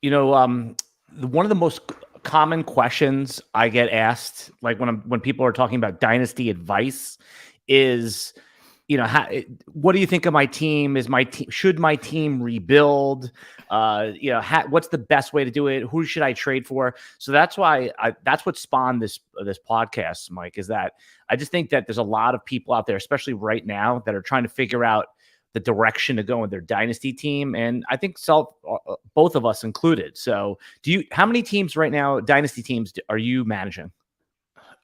One of the most common questions I get asked, like when people are talking about dynasty advice, is, what do you think of my team? Should my team rebuild? What's the best way to do it? Who should I trade for? So that's why that's what spawned this podcast, Mike, is that I just think that there's a lot of people out there, especially right now, that are trying to figure out the direction to go with their dynasty team. And I think both of us included. So how many teams right now, dynasty teams, are you managing?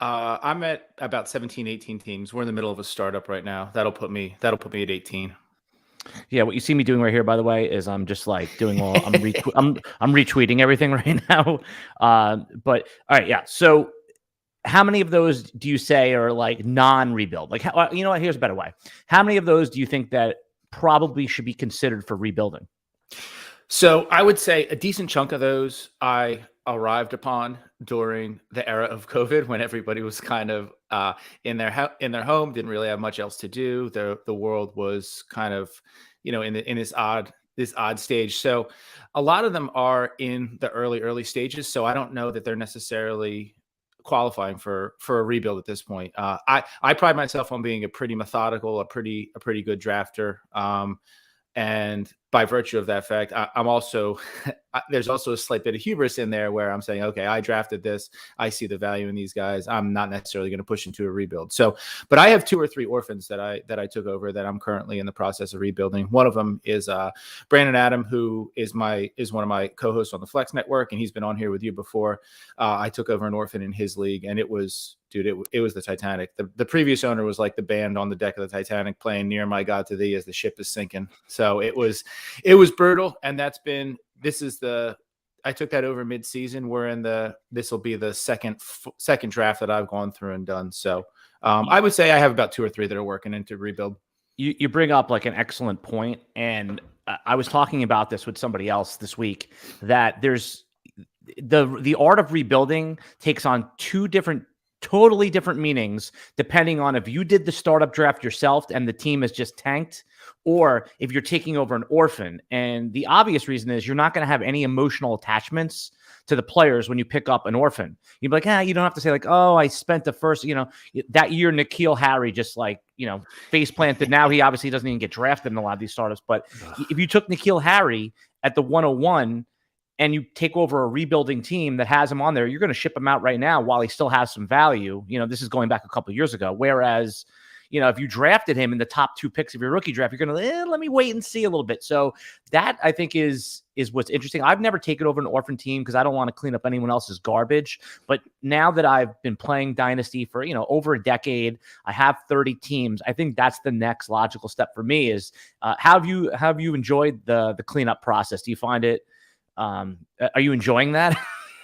I'm at about 17, 18 teams. We're in the middle of a startup right now. That'll put me at 18. Yeah, what you see me doing right here, by the way, is I'm just like doing I'm retweeting everything right now. But all right, yeah. So how many of those do you say are like non-rebuild? Like, you know what? Here's a better way. How many of those do you think that probably should be considered for rebuilding? So I would say a decent chunk of those I arrived upon during the era of COVID, when everybody was kind of in their home, didn't really have much else to do. The world was kind of, in this odd stage. So a lot of them are in the early stages. So I don't know that they're necessarily qualifying for a rebuild at this point. I pride myself on being a pretty methodical, a pretty good drafter. And by virtue of that fact, I'm also, there's also a slight bit of hubris in there where I'm saying, okay, I drafted this. I see the value in these guys. I'm not necessarily going to push into a rebuild. So, but I have 2 or 3 orphans that I took over that I'm currently in the process of rebuilding. One of them is Brandon Adam, who is one of my co-hosts on the Flex Network, and he's been on here with you before. I took over an orphan in his league, and it was the Titanic. The previous owner was like the band on the deck of the Titanic playing Near My God to Thee as the ship is sinking. So it was brutal. And I took that over mid-season. This will be the second draft that I've gone through and done. So I would say I have about 2 or 3 that are working into rebuild. You bring up like an excellent point. And I was talking about this with somebody else this week, that there's the art of rebuilding takes on 2 totally different meanings, depending on if you did the startup draft yourself and the team is just tanked, or if you're taking over an orphan. And the obvious reason is you're not going to have any emotional attachments to the players when you pick up an orphan. You'd be like, you don't have to say like, oh, I spent the first, that year N'Keal Harry just like, face planted. Now he obviously doesn't even get drafted in a lot of these startups. But if you took N'Keal Harry at the 101, and you take over a rebuilding team that has him on there, you're going to ship him out right now while he still has some value. This is going back a couple of years ago. Whereas, if you drafted him in the top 2 picks of your rookie draft, you're going to let me wait and see a little bit. So that, I think, is what's interesting. I've never taken over an orphan team because I don't want to clean up anyone else's garbage. But now that I've been playing Dynasty for over a decade, I have 30 teams. I think that's the next logical step for me. Is how have you enjoyed the cleanup process? Do you find it? Are you enjoying that?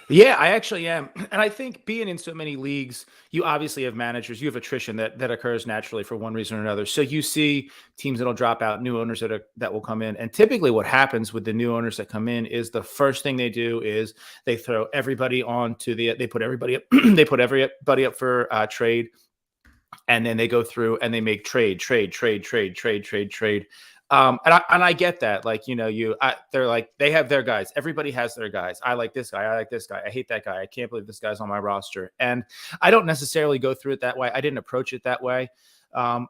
Yeah, I actually am. And I think being in so many leagues, you obviously have managers, you have attrition that occurs naturally for one reason or another. So you see teams that'll drop out, new owners that will come in. And typically what happens with the new owners that come in is the first thing they do is they throw everybody they put everybody up for trade. And then they go through and they make trade. And I get that. Like, they're like, they have their guys. Everybody has their guys. I like this guy. I like this guy. I hate that guy. I can't believe this guy's on my roster. And I don't necessarily go through it that way. I didn't approach it that way. I'm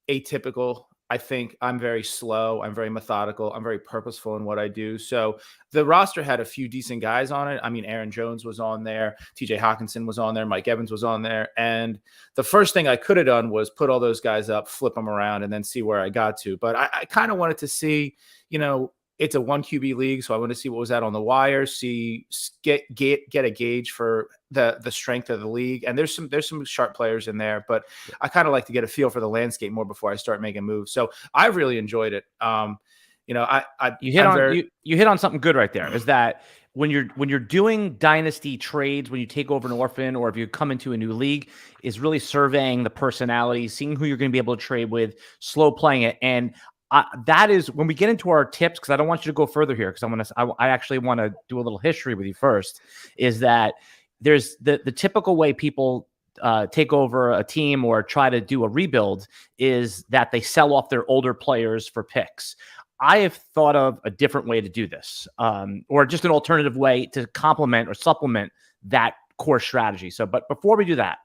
atypical. I think I'm very slow. I'm very methodical. I'm very purposeful in what I do. So the roster had a few decent guys on it. I mean, Aaron Jones was on there. TJ Hawkinson was on there. Mike Evans was on there. And the first thing I could have done was put all those guys up, flip them around, and then see where I got to. But I kind of wanted to see, it's a 1 QB league, so I want to see what was out on the wire, get a gauge for the strength of the league. And there's some sharp players in there, but I kind of like to get a feel for the landscape more before I start making moves. So I really enjoyed it. You hit on something good right there. Is that when you're doing dynasty trades, when you take over an orphan, or if you come into a new league, is really surveying the personalities, seeing who you're going to be able to trade with, slow playing it. And that is when we get into our tips, because I don't want you to go further here, because I actually want to do a little history with you first, is that there's the typical way people take over a team or try to do a rebuild is that they sell off their older players for picks. I have thought of a different way to do this, or just an alternative way to complement or supplement that core strategy. So, but before we do that,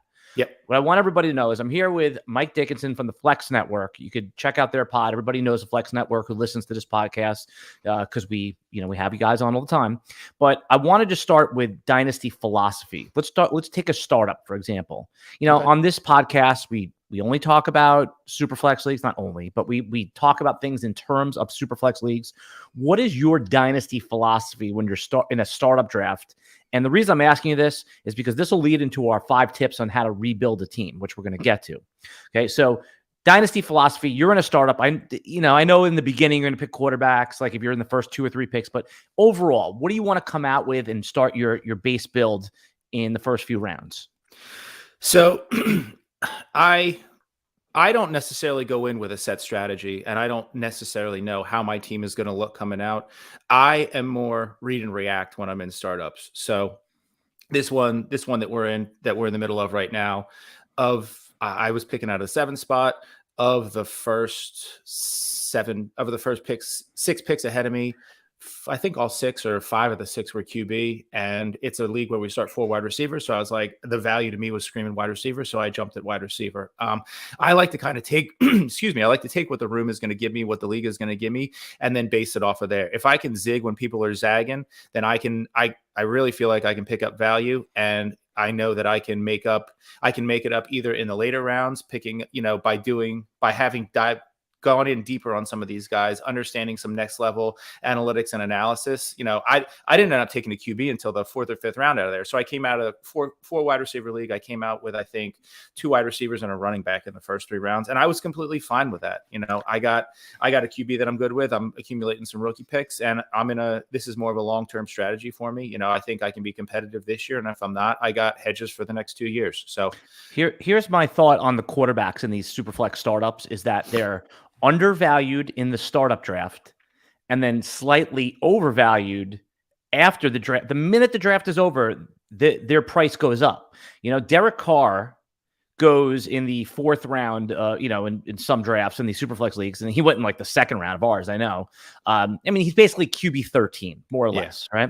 what I want everybody to know is I'm here with Mike Dickinson from the Flex Network. You could check out their pod. Everybody knows the Flex Network who listens to this podcast because we have you guys on all the time. But I wanted to start with Dynasty philosophy. Let's take a startup, for example. On this podcast, we only talk about Superflex leagues, not only, but we talk about things in terms of Superflex leagues. What is your Dynasty philosophy when you're in a startup draft? And the reason I'm asking you this is because this will lead into our 5 tips on how to rebuild a team, which we're going to get to. Okay, so Dynasty philosophy, you're in a startup. I know in the beginning you're going to pick quarterbacks, like if you're in the first 2 or 3 picks, but overall, what do you want to come out with and start your base build in the first few rounds? So I don't necessarily go in with a set strategy, and I don't necessarily know how my team is going to look coming out. I am more read and react when I'm in startups. So this one that we're in the middle of right now, I was picking out a 7 spot of the first 6 picks ahead of me. I think all 6 or 5 of the 6 were QB, and it's a league where we start 4 wide receivers. So I was like, the value to me was screaming wide receiver. So I jumped at wide receiver. I like to kind of take, I like to take what the room is going to give me, what the league is going to give me, and then base it off of there. If I can zig when people are zagging, then I really feel like I can pick up value, and I know that I can make it up either in the later rounds, picking, by having gone in deeper on some of these guys, understanding some next level analytics and analysis. I didn't end up taking a QB until the 4th or 5th round out of there. So I came out of four wide receiver league. I came out with, I think, 2 wide receivers and a running back in the first 3 rounds. And I was completely fine with that. I got a QB that I'm good with. I'm accumulating some rookie picks, and this is more of a long-term strategy for me. I think I can be competitive this year. And if I'm not, I got hedges for the next 2 years. So here's my thought on the quarterbacks in these Superflex startups is that they're undervalued in the startup draft and then slightly overvalued after the draft. The minute the draft is over, their price goes up. Derek Carr goes in the 4th round, in some drafts in the Superflex leagues, and he went in like the 2nd round of ours, I know. He's basically QB 13, more or less, right?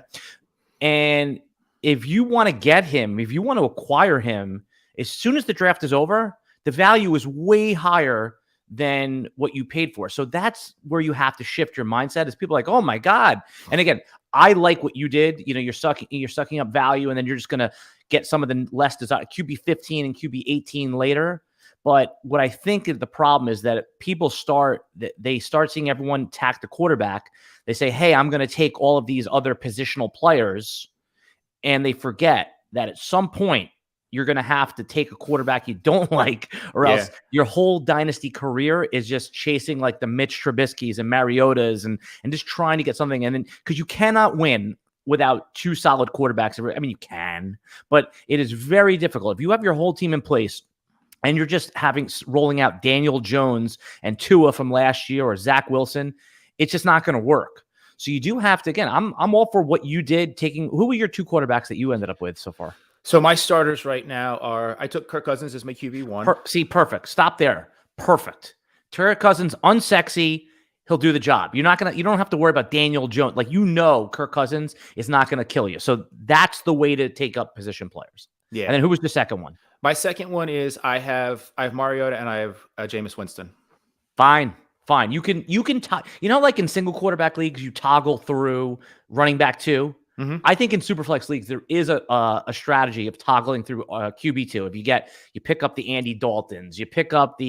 And if you want to get him, if you want to acquire him, as soon as the draft is over, the value is way higher than what you paid for. So that's where you have to shift your mindset. Is people like, oh my God. And again, I like what you did. You're sucking up value, and then you're just going to get some of the less desired QB 15 and QB 18 later. But what I think is the problem is that people start seeing everyone tack the quarterback. They say, hey, I'm going to take all of these other positional players. And they forget that at some point, you're going to have to take a quarterback you don't like, or else your whole dynasty career is just chasing like the Mitch Trubisky's and Mariotas and just trying to get something. And then because you cannot win without 2 solid quarterbacks. You can, but it is very difficult. If you have your whole team in place and you're just rolling out Daniel Jones and Tua from last year or Zach Wilson, it's just not going to work. So you do have to, again, I'm all for what you did. Who were your 2 quarterbacks that you ended up with so far? So my starters right now I took Kirk Cousins as my QB1. Perfect. Stop there. Perfect. Kirk Cousins, unsexy. He'll do the job. You don't have to worry about Daniel Jones. Kirk Cousins is not going to kill you. So that's the way to take up position players. Yeah. And then who was the second one? My second one is I have Mariota and I have Jameis Winston. Fine. You can like in single quarterback leagues, you toggle through running back 2. Mm-hmm. I think in Superflex leagues, there is a strategy of toggling through QB2. If you pick up the Andy Daltons, you pick up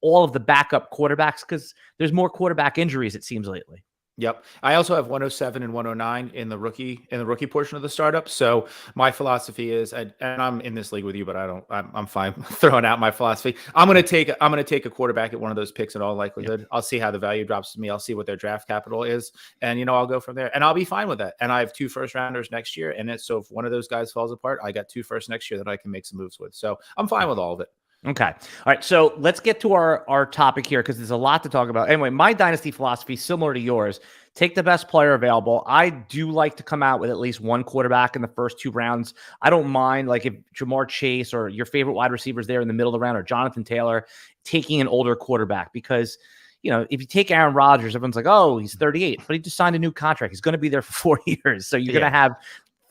all of the backup quarterbacks, because there's more quarterback injuries, it seems, lately. Yep. I also have 107 and 109 in the rookie portion of the startup. So my philosophy is, and I'm in this league with you, but I'm fine throwing out my philosophy. I'm going to take a quarterback at one of those picks in all likelihood. Yep. I'll see how the value drops to me. I'll see what their draft capital is. And, I'll go from there, and I'll be fine with that. And I have 2 first rounders next year. And so if one of those guys falls apart, I got 2 first next year that I can make some moves with. So I'm fine with all of it. Okay. All right. So let's get to our topic here, because there's a lot to talk about. Anyway, my dynasty philosophy, similar to yours, take the best player available. I do like to come out with at least 1 quarterback in the first 2 rounds. I don't mind, like, if Jamar Chase or your favorite wide receivers there in the middle of the round, or Jonathan Taylor, taking an older quarterback, because if you take Aaron Rodgers, everyone's like, oh, he's 38, but he just signed a new contract. He's going to be there for 4 years. So you're going to have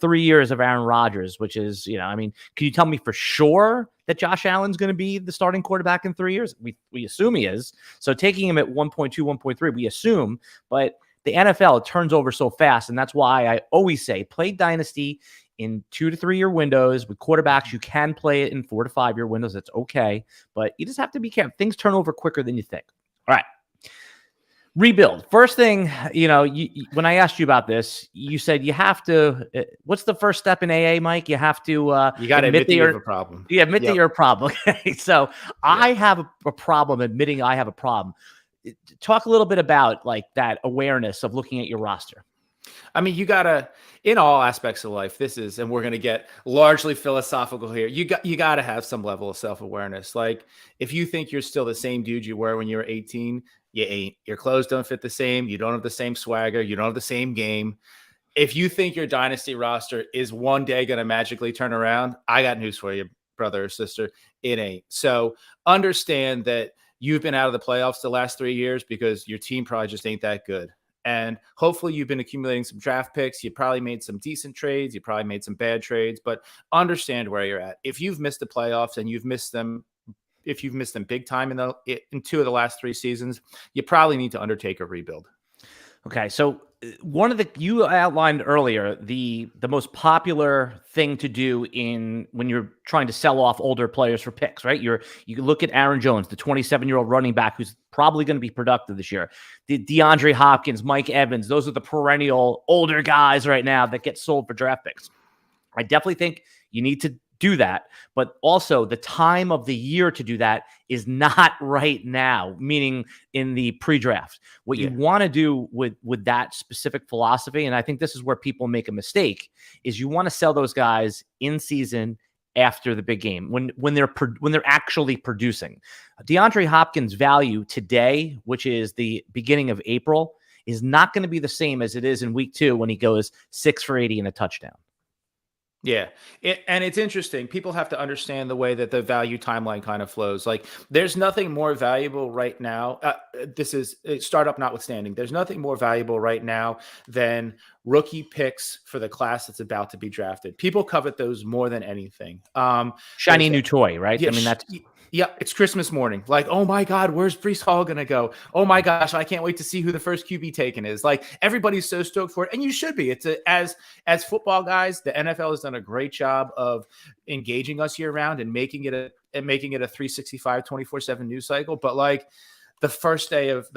3 years of Aaron Rodgers, which is, can you tell me for sure that Josh Allen's going to be the starting quarterback in 3 years? We assume he is. So taking him at 1.2, 1.3, we assume, but the NFL, it turns over so fast. And that's why I always say play Dynasty in 2 to 3 year windows with quarterbacks. You can play it in 4 to 5 year windows. That's okay. But you just have to be careful. Things turn over quicker than you think. All right. Rebuild. First thing, when I asked you about this, you said you have to, what's the first step in AA, Mike? You have to, you got to admit that you have a problem. Yeah, admit that you're a problem. Okay. So I have a problem admitting I have a problem. Talk a little bit about like that awareness of looking at your roster. I mean, you gotta, in all aspects of life, and we're going to get largely philosophical here. You got to have some level of self-awareness. Like if you think you're still the same dude you were when you were 18, you ain't. Your clothes don't fit the same. You don't have the same swagger. You don't have the same game. If you think your dynasty roster is one day going to magically turn around, I got news for you, brother or sister. It ain't. So understand that you've been out of the playoffs the last 3 years because your team probably just ain't that good. And hopefully you've been accumulating some draft picks. You probably made some decent trades. You probably made some bad trades, but understand where you're at. If you've missed the playoffs and you've missed them big time in 2 of the last 3 seasons, you probably need to undertake a rebuild. Okay, so you outlined earlier the most popular thing to do when you're trying to sell off older players for picks, right? You look at Aaron Jones, the 27-year-old running back who's probably going to be productive this year. The DeAndre Hopkins, Mike Evans, those are the perennial older guys right now that get sold for draft picks. I definitely think you need to do that, but also the time of the year to do that is not right now, meaning in the pre-draft. What you want to do with that specific philosophy, and I think this is where people make a mistake, is you want to sell those guys in season after the big game when they're actually producing. DeAndre Hopkins' value today, which is the beginning of April, is not going to be the same as it is in week 2 when he goes 6 for 80 and a touchdown. Yeah. And it's interesting. People have to understand the way that the value timeline kind of flows. Like there's nothing more valuable right now. This is startup notwithstanding. There's nothing more valuable right now than rookie picks for the class that's about to be drafted. People covet those more than anything. Shiny new toy, right? Yeah, I mean, that's... Yeah, it's Christmas morning. Like, oh my God, where's Breece Hall going to go? Oh my gosh, I can't wait to see who the first QB taken is. Like, everybody's so stoked for it, and you should be. It's as football guys, the NFL has done a great job of engaging us year round and making it a 365, 24/7 news cycle. But like the first day of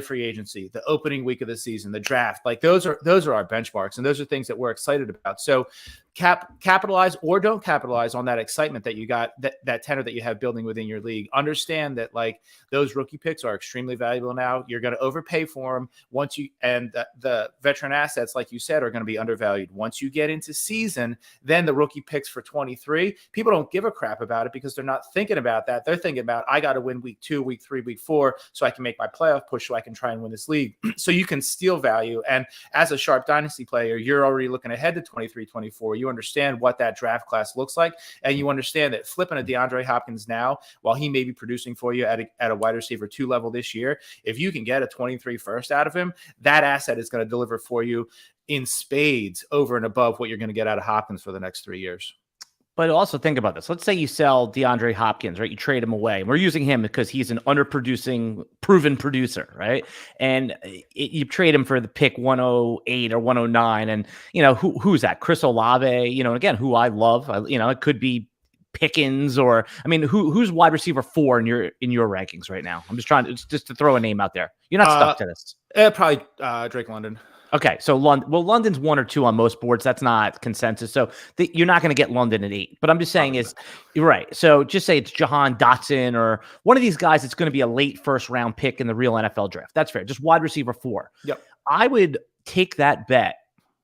free agency, the opening week of the season, the draft, like those are our benchmarks, and those are things that we're excited about. So capitalize or don't capitalize on that excitement that you got, that tenor that you have building within your league. Understand that like those rookie picks are extremely valuable now. You're going to overpay for them and the veteran assets, like you said, are going to be undervalued. Once you get into season, then the rookie picks for 23, people don't give a crap about it because they're not thinking about that. They're thinking about, I got to win week 2, week 3, week 4, so I can make my playoff push, so I can try and win this league. So you can steal value. And as a sharp dynasty player, you're already looking ahead to 23, 24. You understand what that draft class looks like, and you understand that flipping a DeAndre Hopkins now, while he may be producing for you at a wide receiver 2 level this year, if you can get a 23 first out of him, that asset is going to deliver for you in spades over and above what you're going to get out of Hopkins for the next 3 years. But also think about this. Let's say you sell DeAndre Hopkins, right? You trade him away. We're using him because he's an underproducing, proven producer, right? And you trade him for the pick 108 or 109. And, who's that? Chris Olave, again, who I love. It could be Pickens or, who's wide receiver 4 in your rankings right now? I'm just to throw a name out there. You're not stuck to this. Probably Drake London. Okay, so London's 1 or 2 on most boards. That's not consensus. So you're not going to get London at 8. But I'm just saying you're right. So just say it's Jahan Dotson or one of these guys that's going to be a late first-round pick in the real NFL draft. That's fair. Just wide receiver 4. Yep. I would take that bet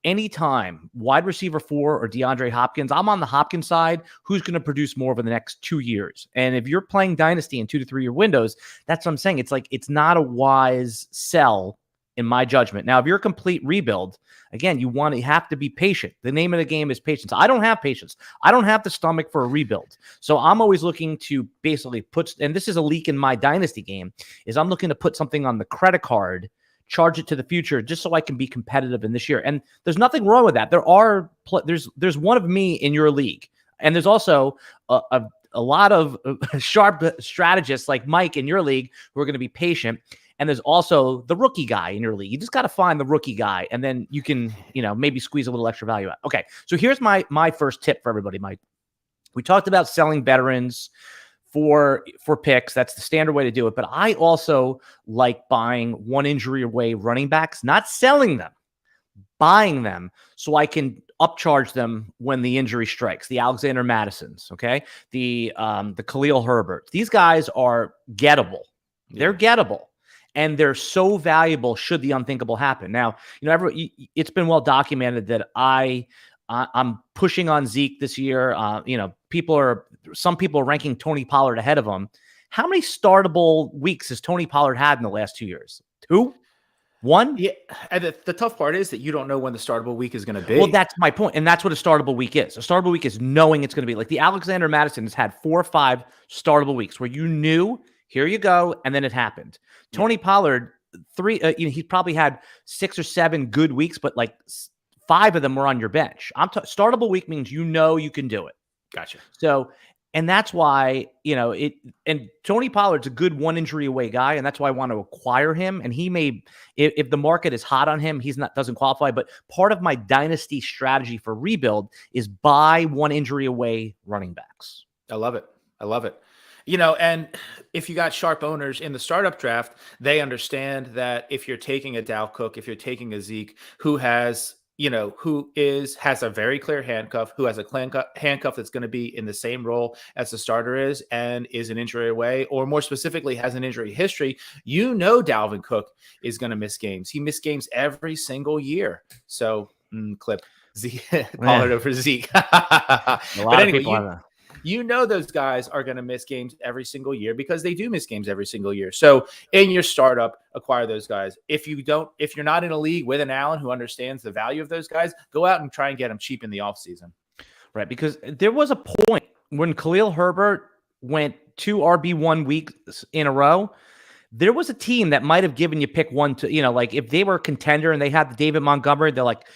anytime, wide receiver 4 or DeAndre Hopkins. I'm on the Hopkins side. Who's going to produce more over the next 2 years? And if you're playing Dynasty in 2 to 3 year windows, that's what I'm saying. It's like it's not a wise sell in my judgment. Now, if you're a complete rebuild, again, you have to be patient. The name of the game is patience. I don't have patience. I don't have the stomach for a rebuild. So I'm always looking to basically and this is a leak in my Dynasty game, is I'm looking to put something on the credit card, charge it to the future just so I can be competitive in this year. And there's nothing wrong with that. There's one of me in your league. And there's also a lot of sharp strategists like Mike in your league who are going to be patient. And there's also the rookie guy in your league. You just got to find the rookie guy, and then you can, maybe squeeze a little extra value out. Okay, so here's my first tip for everybody, Mike. We talked about selling veterans for picks. That's the standard way to do it. But I also like buying one injury away running backs, not selling them, buying them so I can upcharge them when the injury strikes. The Alexander Madisons, okay? The Khalil Herberts. These guys are gettable. They're gettable. And they're so valuable should the unthinkable happen. Now, it's been well documented that I'm pushing on Zeke this year. Some people are ranking Tony Pollard ahead of him. How many startable weeks has Tony Pollard had in the last 2 years? 2? 1? Yeah. And the tough part is that you don't know when the startable week is going to be. Well, that's my point. And that's what a startable week is. A startable week is knowing it's going to be. Like the Alexander Madison has had 4 or 5 startable weeks where you knew, here you go, and then it happened. Tony Pollard, 3, he probably had 6 or 7 good weeks, but like 5 of them were on your bench. Startable week means you can do it. Gotcha. So, and that's why, and Tony Pollard's a good one injury away guy, and that's why I want to acquire him. And he may, if the market is hot on him, doesn't qualify. But part of my Dynasty strategy for rebuild is buy one injury away running backs. I love it. And if you got sharp owners in the startup draft, they understand that if you're taking a Dalvin Cook, if you're taking a Zeke who has a very clear handcuff, who has a handcuff that's going to be in the same role as the starter is and is an injury away, or more specifically has an injury history, Dalvin Cook is going to miss games. He missed games every single year. So clip Zeke, Pollard over Zeke. A lot of people have that. Those guys are going to miss games every single year because they do miss games every single year. So in your startup, acquire those guys. If you're not in a league with an Allen who understands the value of those guys, go out and try and get them cheap in the offseason. Right, because there was a point when Khalil Herbert went 2 RB1 weeks in a row. There was a team that might have given you pick 1 to, like if they were a contender and they had the David Montgomery, they're like,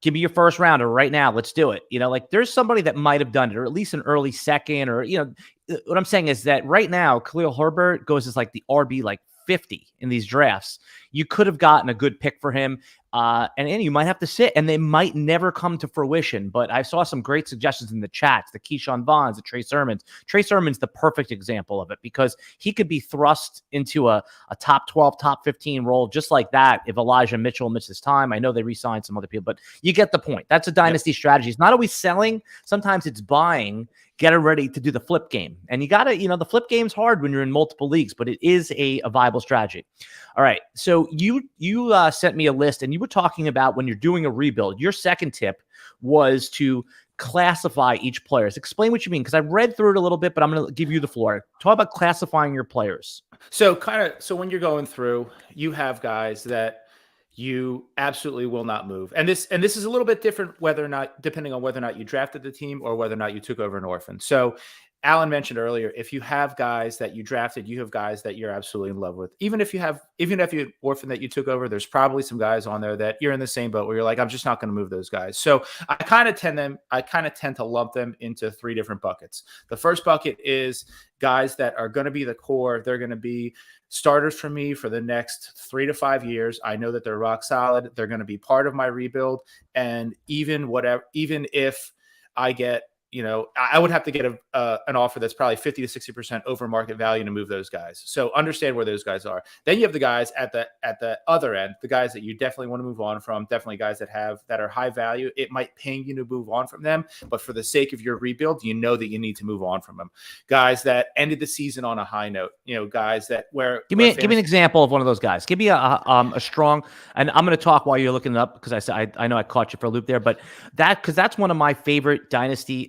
give me your first rounder right now. Let's do it. There's somebody that might have done it, or at least an early second, or, what I'm saying is that right now, Khalil Herbert goes as like the RB, like 50 in these drafts. You could have gotten a good pick for him. And you might have to sit, and they might never come to fruition. But I saw some great suggestions in the chats, the Keyshawn Vaughns, the Trey Sermons. Trey Sermon's the perfect example of it because he could be thrust into a top 12, top 15 role just like that if Elijah Mitchell misses time. I know they re-signed some other people, but you get the point. That's a dynasty strategy. It's not always selling. Sometimes it's buying, get it ready to do the flip game. And you got to, the flip game's hard when you're in multiple leagues, but it is a viable strategy. All right. So you sent me a list, and you were talking about when you're doing a rebuild, your second tip was to classify each player. Explain what you mean, because I read through it a little bit, but I'm going to give you the floor. Talk about classifying your players. So when you're going through, you have guys that you absolutely will not move. And this is a little bit different depending on whether or not you drafted the team or whether or not you took over an orphan. So Alan mentioned earlier, if you have guys that you drafted, you have guys that you're absolutely in love with. Even if you orphan that you took over, there's probably some guys on there that you're in the same boat where you're like, I'm just not going to move those guys. So I kind of tend to lump them into 3 different buckets. The first bucket is guys that are going to be the core. They're going to be starters for me for the next 3 to 5 years. I know that they're rock solid. They're going to be part of my rebuild. And even if I get, I would have to get an offer that's probably 50 to 60% over market value to move those guys. So understand where those guys are. Then you have the guys at the other end, the guys that you definitely want to move on from, definitely guys that are high value. It might ping you to move on from them, but for the sake of your rebuild, you know that you need to move on from them. Guys that ended the season on a high note, guys that give me an example of one of those guys. Give me a strong, and I'm going to talk while you're looking it up because I know I caught you for a loop there, but because that's one of my favorite dynasty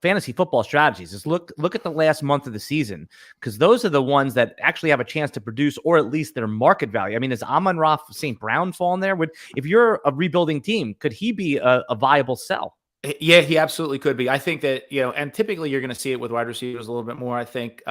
fantasy football strategies is look at the last month of the season, because those are the ones that actually have a chance to produce, or at least their market value. I mean, does Amon-Ra St. Brown fall in there? If you're a rebuilding team, could he be a viable sell? Yeah, he absolutely could be. I think that, and typically you're going to see it with wide receivers a little bit more. I think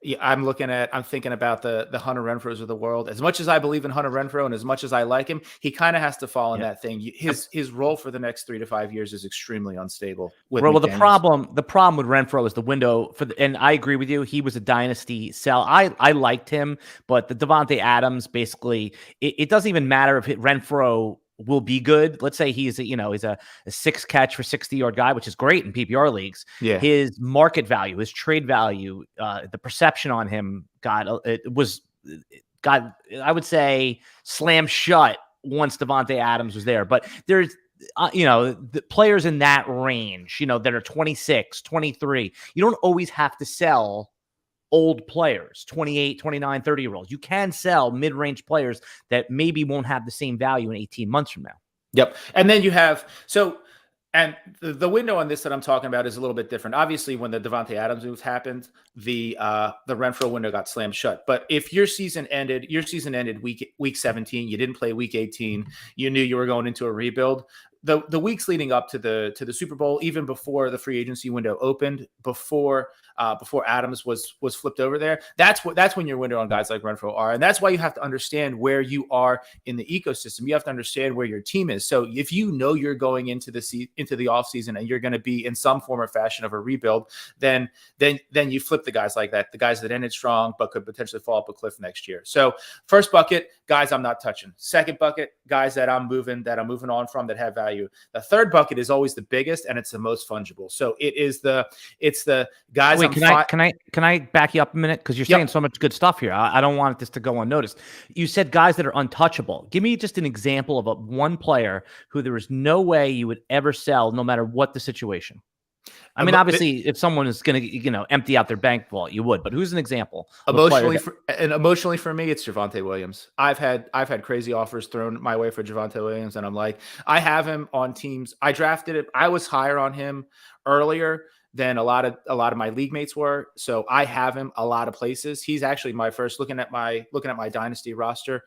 yeah, I'm thinking about the Hunter Renfrows of the world. As much as I believe in Hunter Renfrow and as much as I like him, he kind of has to fall in that thing. His role for the next 3 to 5 years is extremely unstable. Well, the problem with Renfrow is the window and I agree with you. He was a dynasty sell. I liked him, but the Devontae Adams, basically, it doesn't even matter if Renfrow will be good. Let's say he's a 6 catch for 60-yard guy, which is great in PPR leagues. Yeah. His market value, his trade value, the perception on him got, I would say, slammed shut once Devontae Adams was there. But there's, the players in that range, that are 26, 23, you don't always have to sell old players, 28, 29, 30-year-olds. You can sell mid-range players that maybe won't have the same value in 18 months from now. Yep. And then you have, and the window on this that I'm talking about is a little bit different. Obviously, when the Devontae Adams move happened, the Renfrow window got slammed shut. But if your season ended week 17, you didn't play week 18, you knew you were going into a rebuild. The weeks leading up to the Super Bowl, even before the free agency window opened, before Adams was flipped over there, that's when your window on guys like Renfrow are, and that's why you have to understand where you are in the ecosystem. You have to understand where your team is. So if you're going into the offseason and you're going to be in some form or fashion of a rebuild, then you flip the guys like that, the guys that ended strong but could potentially fall up a cliff next year. So first bucket, guys I'm not touching. Second bucket, guys that I'm moving on from that have value. The third bucket is always the biggest and it's the most fungible. So it's the guys. Wait, can I back you up a minute? Because you're saying so much good stuff here. I don't want this to go unnoticed. You said guys that are untouchable. Give me just an example of one player who there is no way you would ever sell, no matter what the situation. I mean, obviously, if someone is going to, empty out their bank vault, you would. But who's an example? Emotionally for me, it's Javonte Williams. I've had crazy offers thrown my way for Javonte Williams, and I'm like, I have him on teams. I drafted it. I was higher on him earlier than a lot of my league mates were. So I have him a lot of places. He's actually my first. Looking at my Dynasty roster,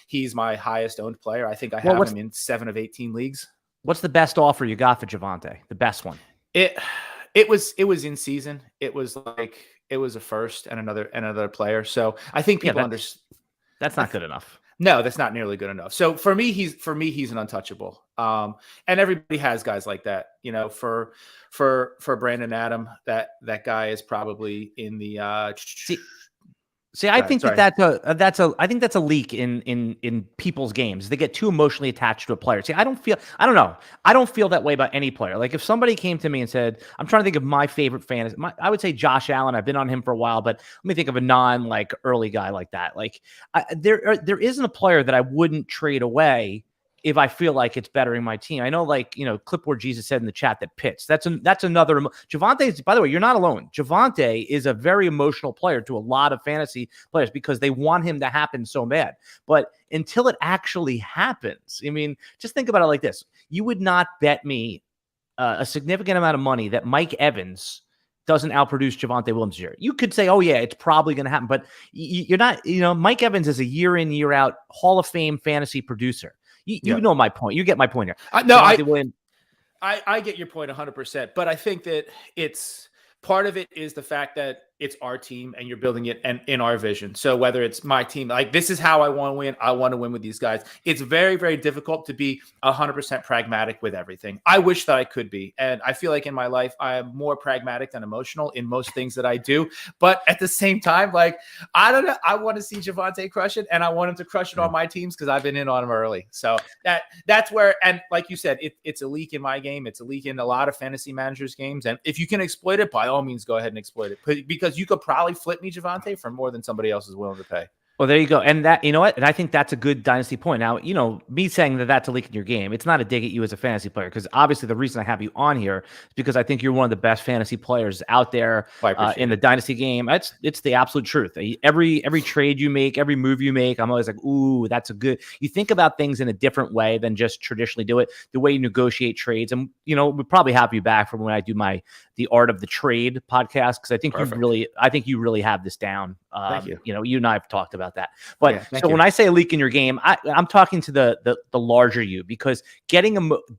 he's my highest owned player. I think I have him in 7 of 18 leagues. What's the best offer you got for Javonte? The best one? It was in season. It was a first and another player. So I think people understand. That's not good enough. No, that's not nearly good enough. So for me, he's an untouchable. And everybody has guys like that. For Brandon Adam, that guy is probably in the. See, I think that's a leak in people's games. They get too emotionally attached to a player. See, I don't feel that way about any player. Like if somebody came to me and said, I'm trying to think of my favorite fan, I would say Josh Allen. I've been on him for a while, but let me think of a early guy like that. Like there isn't a player that I wouldn't trade away if I feel like it's bettering my team. I know, Clipboard Jesus said in the chat that Pitts. That's another. Javonte, by the way, you're not alone. Javonte is a very emotional player to a lot of fantasy players because they want him to happen so bad. But until it actually happens, I mean, just think about it like this. You would not bet me a significant amount of money that Mike Evans doesn't outproduce Javonte Williams here. You could say, oh yeah, it's probably going to happen, but you're not, Mike Evans is a year in, year out Hall of Fame fantasy producer. You know my point. You get my point here. I get your point 100%, but I think that it's part of it is the fact that it's our team and you're building it and in our vision. So whether it's my team, like this is how I want to win. I want to win with these guys. It's very, very difficult to be 100% pragmatic with everything. I wish that I could be. And I feel like in my life, I am more pragmatic than emotional in most things that I do. But at the same time, I don't know. I want to see Javonte crush it and I want him to crush it on my teams because I've been in on him early. So that's where, and like you said, it's a leak in my game. It's a leak in a lot of fantasy managers' games. And if you can exploit it, by all means, go ahead and exploit it because you could probably flip me Javonte for more than somebody else is willing to pay. Well, there you go. And that, you know what? And I think that's a good dynasty point. Now, me saying that that's a leak in your game, it's not a dig at you as a fantasy player, because obviously the reason I have you on here is because I think you're one of the best fantasy players out there in the dynasty game. It's the absolute truth. Every trade you make, every move you make, I'm always like, ooh, that's a good. You think about things in a different way than just traditionally do it. The way you negotiate trades, and we probably have you back from when I do the Art of the Trade podcast, because I think you really have this down. Thank you. You and I have talked about that. But so when I say a leak in your game, I'm talking to the larger you, because getting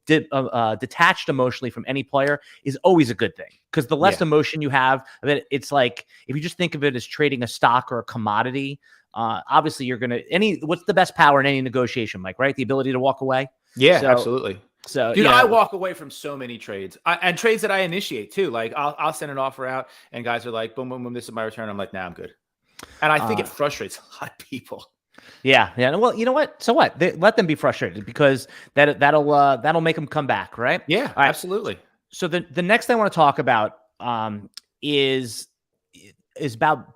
detached emotionally from any player is always a good thing, because the less emotion you have, it's like, if you just think of it as trading a stock or a commodity, obviously you're going to what's the best power in any negotiation, Mike, right? The ability to walk away. Yeah, absolutely. So, dude, I walk away from so many trades and trades that I initiate too. Like I'll send an offer out and guys are like, boom, boom, boom, this is my return. I'm like, nah, I'm good. And I think it frustrates a lot of people. Yeah. Well, you know what? So what? Let them be frustrated, because that'll make them come back, right? Yeah, right. Absolutely. So the next thing I want to talk about is about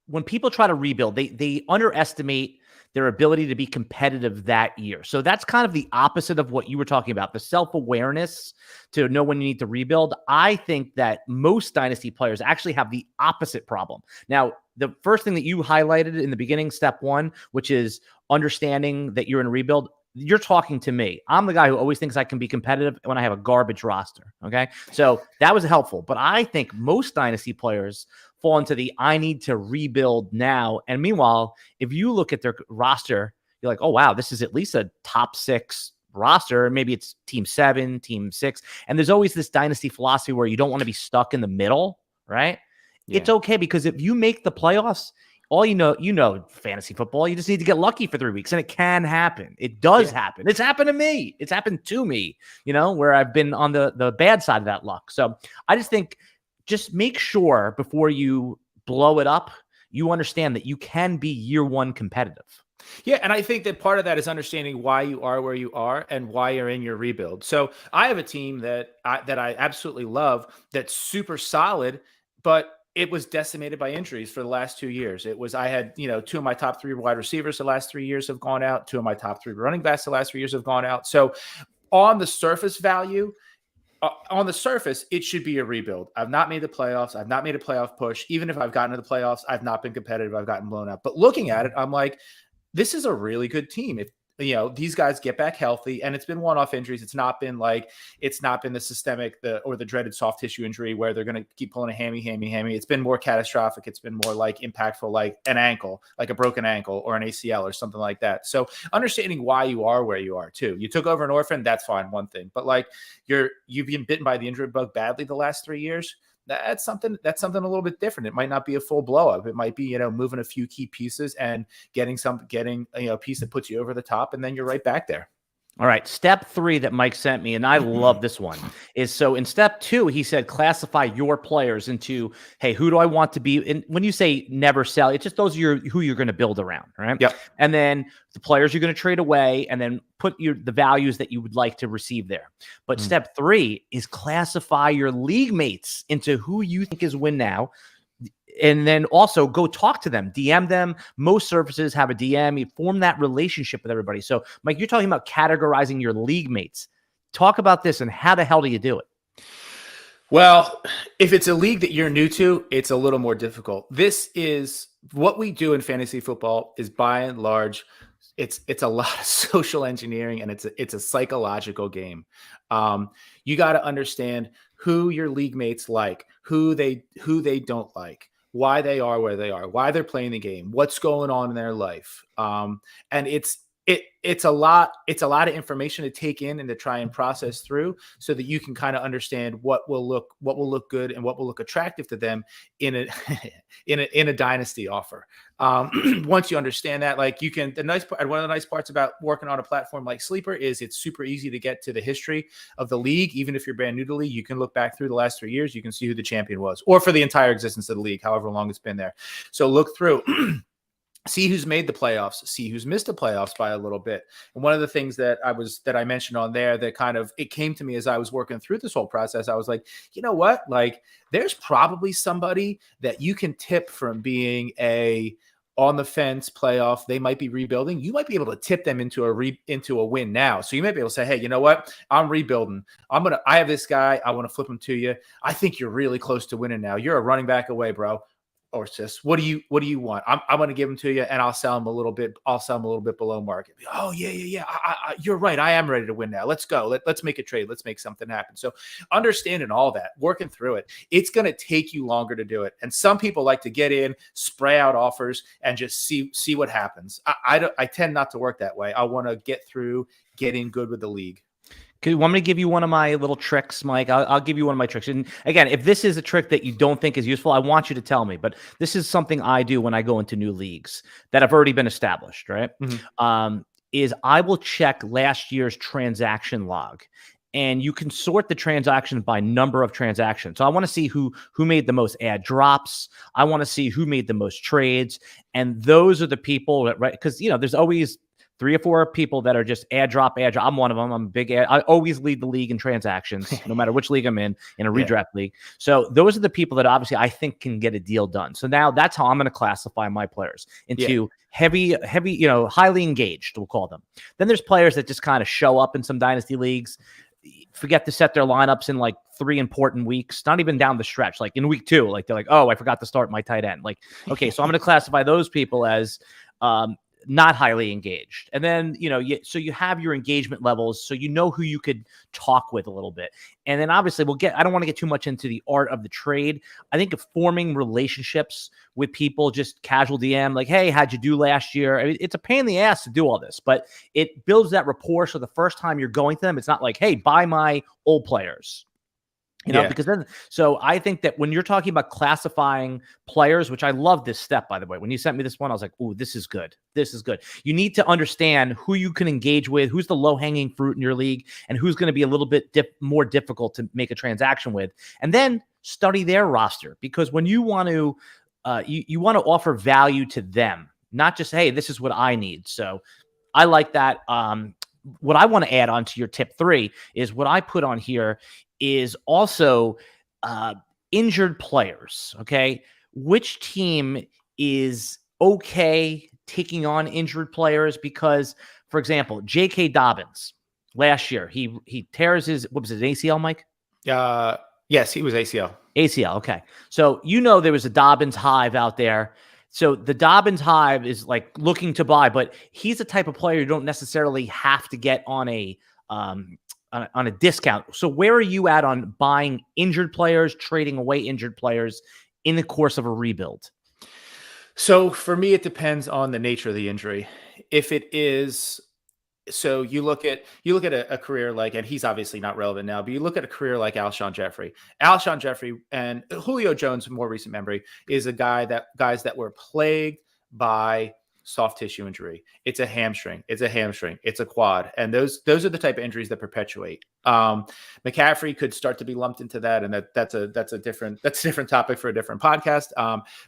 when people try to rebuild, they underestimate their ability to be competitive that year. So that's kind of the opposite of what you were talking about, the self-awareness to know when you need to rebuild. I think that most dynasty players actually have the opposite problem. Now, the first thing that you highlighted in the beginning, step one, which is understanding that you're in a rebuild, you're talking to me. I'm the guy who always thinks I can be competitive when I have a garbage roster. Okay. So that was helpful. But I think most dynasty players fall into the I need to rebuild now. And meanwhile, if you look at their roster, you're like, oh, wow, this is at least a top 6 roster. Maybe it's team 7, team 6. And there's always this dynasty philosophy where you don't want to be stuck in the middle, right? Yeah. It's okay, because if you make the playoffs, all fantasy football, you just need to get lucky for 3 weeks, and it can happen. It does happen. It's happened to me. It's happened to me, where I've been on the bad side of that luck. So I just think, just make sure before you blow it up, you understand that you can be year one competitive. Yeah, and I think that part of that is understanding why you are where you are and why you're in your rebuild. So I have a team that I absolutely love, that's super solid, but it was decimated by injuries for the last 2 years. I had 2 of my top 3 wide receivers the last 3 years have gone out. 2 of my top 3 running backs the last 3 years have gone out. So on the surface value, it should be a rebuild. I've not made the playoffs. I've not made a playoff push. Even if I've gotten to the playoffs, I've not been competitive. I've gotten blown out. But looking at it, I'm like, this is a really good team. If these guys get back healthy, and it's been one-off injuries. It's not been the systemic, or the dreaded soft tissue injury where they're going to keep pulling a hammy. It's been more catastrophic. It's been more like impactful, like an ankle, like a broken ankle or an ACL or something like that. So understanding why you are where you are too. You took over an orphan, that's fine, one thing. But like you've been bitten by the injury bug badly the last 3 years. That's something a little bit different. It might not be a full blow up. It might be, moving a few key pieces and getting a piece that puts you over the top, and then you're right back there. All right. Step 3 that Mike sent me, and I love this one, is so in step 2, he said, classify your players into, hey, who do I want to be? And when you say never sell, it's just those are who you're going to build around. Right. Yep. And then the players you're going to trade away, and then put the values that you would like to receive there. But step 3 is classify your league mates into who you think is win now. And then also go talk to them, DM them. Most services have a DM. You form that relationship with everybody. So, Mike, you're talking about categorizing your league mates. Talk about this, and how the hell do you do it? Well, if it's a league that you're new to, it's a little more difficult. This is what we do in fantasy football, is by and large, it's a lot of social engineering, and it's a psychological game. You got to understand who your league mates like, who they don't like, why they are where they are, why they're playing the game, what's going on in their life. And it's a lot of information to take in and to try and process through, so that you can kind of understand what will look good and what will look attractive to them in a dynasty offer. Once you understand that, like, one of the nice parts about working on a platform like Sleeper is it's super easy to get to the history of the league. Even if you're brand new to the league, you can look back through the last 3 years. You can see who the champion was, or for the entire existence of the league, however long it's been there. So look through. See who's made the playoffs, see who's missed the playoffs by a little bit. And one of the things that I mentioned on there that kind of, it came to me as I was working through this whole process, I was like, you know what? Like, there's probably somebody that you can tip from being a on the fence playoff, they might be rebuilding. You might be able to tip them into a win now. So you might be able to say, hey, you know what? I'm rebuilding. I have this guy. I want to flip him to you. I think you're really close to winning now. You're a running back away, bro. Or sis, what do you want? I'm going to give him to you, and I'll sell him a little bit. I'll sell him a little bit below market. Oh yeah. You're right. I am ready to win now. Let's go. Let's make a trade. Let's make something happen. So understanding all that, working through it, it's going to take you longer to do it. And some people like to get in, spray out offers, and just see what happens. I tend not to work that way. I want to get through, get in good with the league. You want me to give you one of my little tricks, Mike? I'll give you one of my tricks. And again, if this is a trick that you don't think is useful, I want you to tell me. But this is something I do when I go into new leagues that have already been established, right? Mm-hmm. Is I will check last year's transaction log. And you can sort the transactions by number of transactions. So I want to see who made the most ad drops. I want to see who made the most trades. And those are the people that, right? Because, there's always 3 or 4 people that are just ad drop. I'm one of them. I'm a big ad. I always lead the league in transactions, no matter which league I'm in a redraft league. So those are the people that obviously I think can get a deal done. So now that's how I'm going to classify my players into heavy, highly engaged, we'll call them. Then there's players that just kind of show up in some dynasty leagues, forget to set their lineups in like 3 important weeks, not even down the stretch. Like in week 2, like they're like, oh, I forgot to start my tight end. Like, okay, so I'm going to classify those people as, not highly engaged. And then, so you have your engagement levels, so you know who you could talk with a little bit. And then obviously I don't want to get too much into the art of the trade. I think of forming relationships with people, just casual DM, like, hey, how'd you do last year? I mean, it's a pain in the ass to do all this, but it builds that rapport. So the first time you're going to them, it's not like, hey, buy my old players. Because then, so I think that when you're talking about classifying players, which I love this step, by the way, when you sent me this one, I was like, ooh, this is good. This is good. You need to understand who you can engage with, who's the low hanging fruit in your league, and who's going to be a little bit more difficult to make a transaction with. And then study their roster, because when you want to, you want to offer value to them, not just, hey, this is what I need. So I like that. What I want to add on to your tip 3 is what I put on here is also injured players, okay? Which team is okay taking on injured players? Because, for example, J.K. Dobbins, last year, he tears his, what was it, ACL, Mike? Yes, he was ACL. ACL, okay. So there was a Dobbins hive out there. So the Dobbins hive is like looking to buy, but he's the type of player you don't necessarily have to get on a discount. So where are you at on buying injured players, trading away injured players in the course of a rebuild? So for me, it depends on the nature of the injury. If it is, so you look at a career like, and he's obviously not relevant now, but you look at a career like Alshon Jeffrey. Alshon Jeffrey and Julio Jones, more recent memory, is guys that were plagued by soft tissue injury. It's a hamstring. It's a quad. And those are the type of injuries that perpetuate. McCaffrey could start to be lumped into that. And that's a different topic for a different podcast.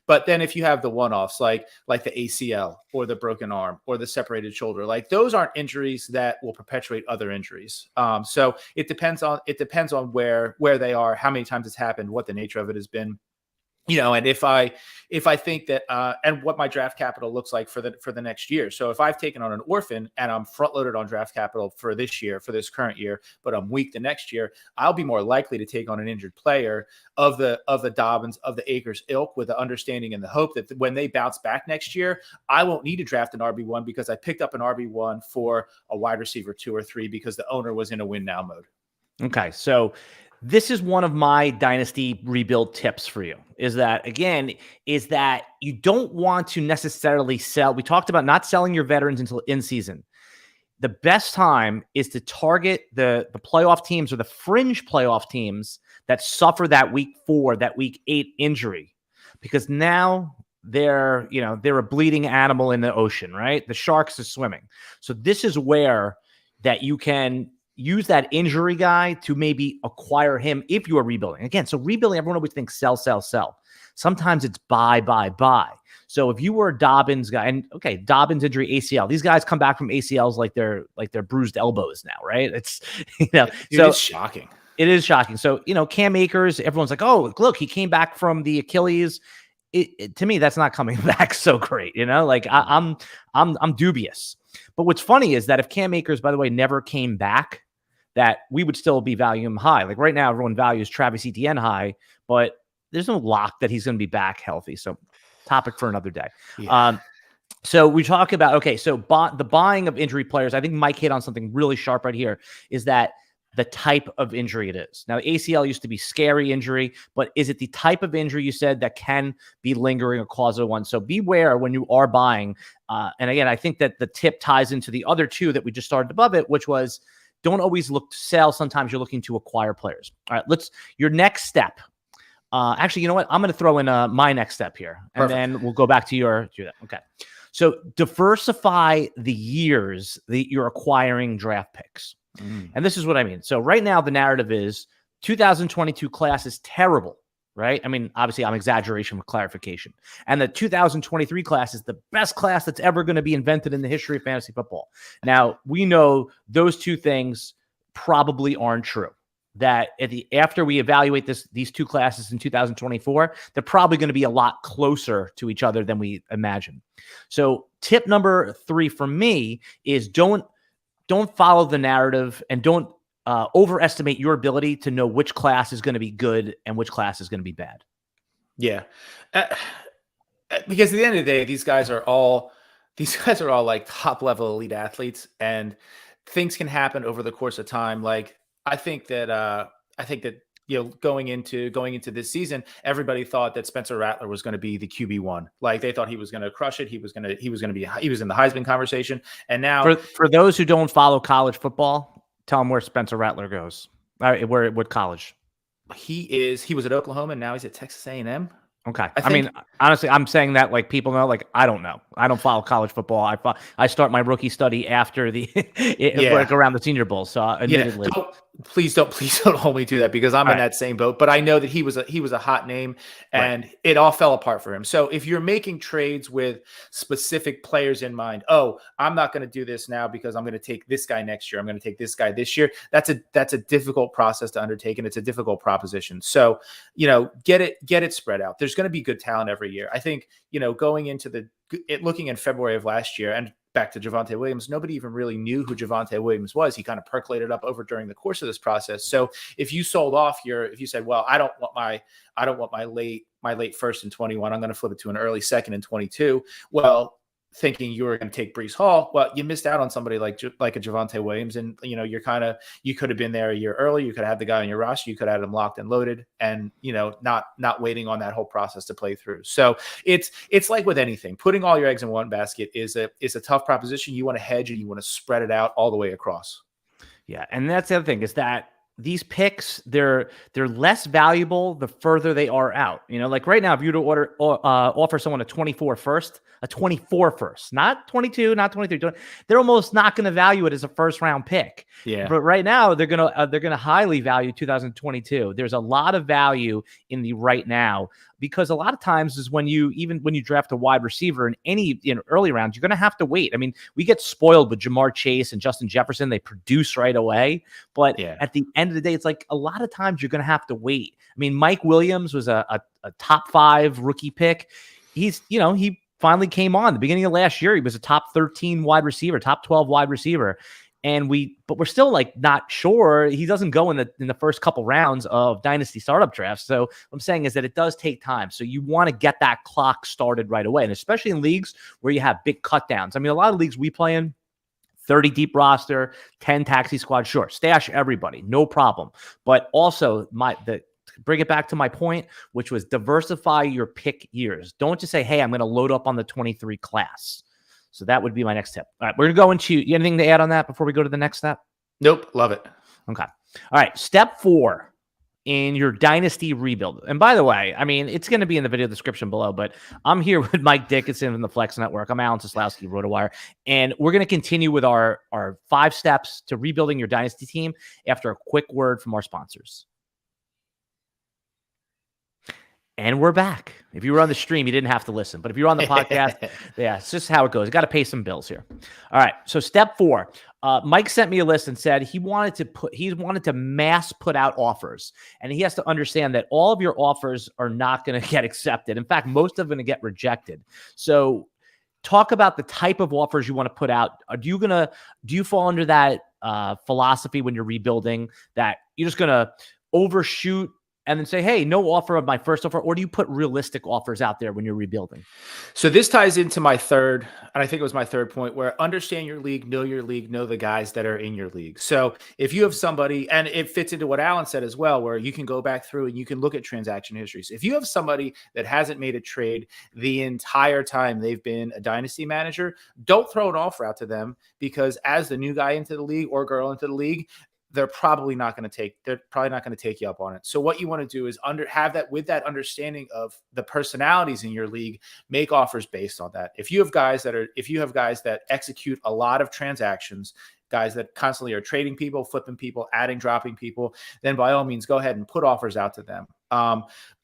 But then if you have the one-offs, like the ACL or the broken arm or the separated shoulder, like those aren't injuries that will perpetuate other injuries. So it depends on where they are, how many times it's happened, what the nature of it has been. And if I think that, and what my draft capital looks like for the next year. So if I've taken on an orphan and I'm front loaded on draft capital for this year, for this current year, but I'm weak the next year, I'll be more likely to take on an injured player of the Dobbins, of the Akers ilk, with the understanding and the hope that when they bounce back next year, I won't need to draft an RB1 because I picked up an RB1 for a wide receiver 2 or 3 because the owner was in a win now mode. Okay. So this is one of my dynasty rebuild tips for you, is that you don't want to necessarily sell. We talked about not selling your veterans until in season. The best time is to target the playoff teams or the fringe playoff teams that suffer that week 4, that week 8 injury, because now they're a bleeding animal in the ocean, right? The sharks are swimming. So this is where that you can use that injury guy to maybe acquire him if you are rebuilding. Again, so rebuilding, everyone always thinks sell, sell, sell. Sometimes it's buy, buy, buy. So if you were a Dobbins guy, and okay, Dobbins injury, ACL, these guys come back from ACLs like they're bruised elbows now, right? It's it's shocking. It is shocking. So Cam Akers, everyone's like, oh, look, he came back from the Achilles. to me, that's not coming back so great. Like I'm dubious. But what's funny is that if Cam Akers, by the way, never came back, that we would still be valuing him high. Like right now, everyone values Travis Etienne high, but there's no lock that he's going to be back healthy. So topic for another day. Yeah. So we talk about, okay, so the buying of injury players, I think Mike hit on something really sharp right here, is that the type of injury it is. Now, ACL used to be scary injury, but is it the type of injury you said that can be lingering or causal one? So beware when you are buying. And again, I think that the tip ties into the other two that we just started above it, which was don't always look to sell. Sometimes you're looking to acquire players. All right, your next step. Actually, you know what? I'm going to throw in my next step here, and Perfect. then we'll go back to that. Okay. So diversify the years that you're acquiring draft picks. And this is what I mean. So right now, the narrative is 2022 class is terrible, right? I mean, obviously, I'm exaggeration with clarification. And the 2023 class is the best class that's ever going to be invented in the history of fantasy football. Now, we know those two things probably aren't true. That after we evaluate these two classes in 2024, they're probably going to be a lot closer to each other than we imagine. So tip number 3 for me is don't follow the narrative and don't overestimate your ability to know which class is going to be good and which class is going to be bad. Yeah. Because at the end of the day, these guys are all like top level elite athletes, and things can happen over the course of time. Like I think that going into this season, everybody thought that Spencer Rattler was going to be the QB1. Like they thought he was going to crush it. He was in the Heisman conversation. And now for those who don't follow college football, tell them where Spencer Rattler goes. What college? He was at Oklahoma and now he's at Texas A&M. Okay. I mean, honestly, I'm saying that like people know, like I don't know. I don't follow college football. I start my rookie study after like around the Senior Bowl. So admittedly. Please don't hold me to that, because I'm in that same boat. But I know that he was a hot name, and it all fell apart for him. So if you're making trades with specific players in mind, I'm not going to do this now because I'm going to take this guy next year. I'm going to take this guy this year. That's a difficult process to undertake, and it's a difficult proposition. So, get it spread out. There's going to be good talent every year. I think, going into looking in February of last year and back to Javonte Williams, nobody even really knew who Javonte Williams was. He kind of percolated up over during the course of this process. So if you sold off if you said, well, I don't want my late first in 21, I'm going to flip it to an early second in 22. Well, thinking you were going to take Breece Hall, well, you missed out on somebody like a Javonte Williams. And, you could have been there a year early. You could have the guy on your roster. You could have had him locked and loaded and, not waiting on that whole process to play through. So it's like with anything, putting all your eggs in one basket is a tough proposition. You want to hedge and you want to spread it out all the way across. Yeah. And that's the other thing is that these picks, they're less valuable the further they are out. Like right now, if you were to offer someone a 24 first, not 22, not 23, they're almost not going to value it as a first round pick. Yeah. But right now, they're gonna highly value 2022. There's a lot of value in the right now, because a lot of times is when you draft a wide receiver in any early rounds, you're going to have to wait. I mean, we get spoiled with Jamar Chase and Justin Jefferson. They produce right away. But at the end of the day, it's like a lot of times you're going to have to wait. I mean, Mike Williams was a top 5 rookie pick. He finally came on the beginning of last year. He was a top 13 wide receiver, top 12 wide receiver. But we're still like not sure. He doesn't go in the first couple rounds of dynasty startup drafts. So what I'm saying is that it does take time. So you want to get that clock started right away. And especially in leagues where you have big cut downs. I mean, a lot of leagues we play in, 30 deep roster, 10 taxi squad, sure, stash everybody, no problem. But also bring it back to my point, which was diversify your pick years. Don't just say, hey, I'm going to load up on the 23 class. So that would be my next tip. All right, we're going to go into anything to add on that before we go to the next step? Nope. Love it. Okay. All right. Step 4 in your dynasty rebuild. And by the way, I mean, it's going to be in the video description below, but I'm here with Mike Dickinson from the Flex Network. I'm Alan Seslowsky, RotoWire. And we're going to continue with our 5 steps to rebuilding your dynasty team after a quick word from our sponsors. And we're back. If you were on the stream, you didn't have to listen. But if you're on the podcast, it's just how it goes. You got to pay some bills here. All right. So step 4, Mike sent me a list and said he wanted to mass put out offers, and he has to understand that all of your offers are not going to get accepted. In fact, most of them are going to get rejected. So talk about the type of offers you want to put out. Do you fall under that philosophy when you're rebuilding that you're just going to overshoot and then say, hey, no offer of my first offer? Or do you put realistic offers out there when you're rebuilding? So this ties into my third, and I think it was my third point, where understand your league, know the guys that are in your league. So if you have somebody, and it fits into what Alan said as well, where you can go back through and you can look at transaction histories. If you have somebody that hasn't made a trade the entire time they've been a dynasty manager, don't throw an offer out to them, because as the new guy into the league or girl into the league, they're probably not going to take you up on it. So what you want to do is have that understanding of the personalities in your league, make offers based on that. If you have guys that execute a lot of transactions, guys that constantly are trading people, flipping people, adding, dropping people, then by all means go ahead and put offers out to them.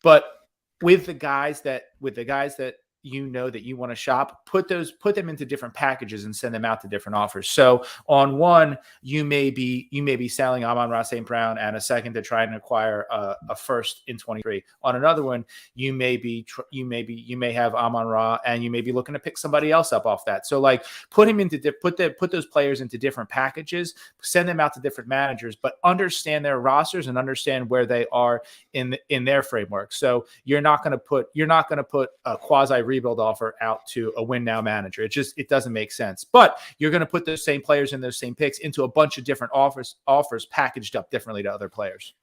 But with the guys that you know that you want to shop, put them into different packages and send them out to different offers. So on one, you may be selling Amon-Ra St. Brown and a second to try and acquire a first in 23. On another one, you may have Amon-Ra and you may be looking to pick somebody else up off that. So like put those players into different packages, send them out to different managers, but understand their rosters and understand where they are in their framework. So you're not going to put a quasi rebuild offer out to a win now manager. It doesn't make sense. But you're going to put those same players and those same picks into a bunch of different offers packaged up differently to other players.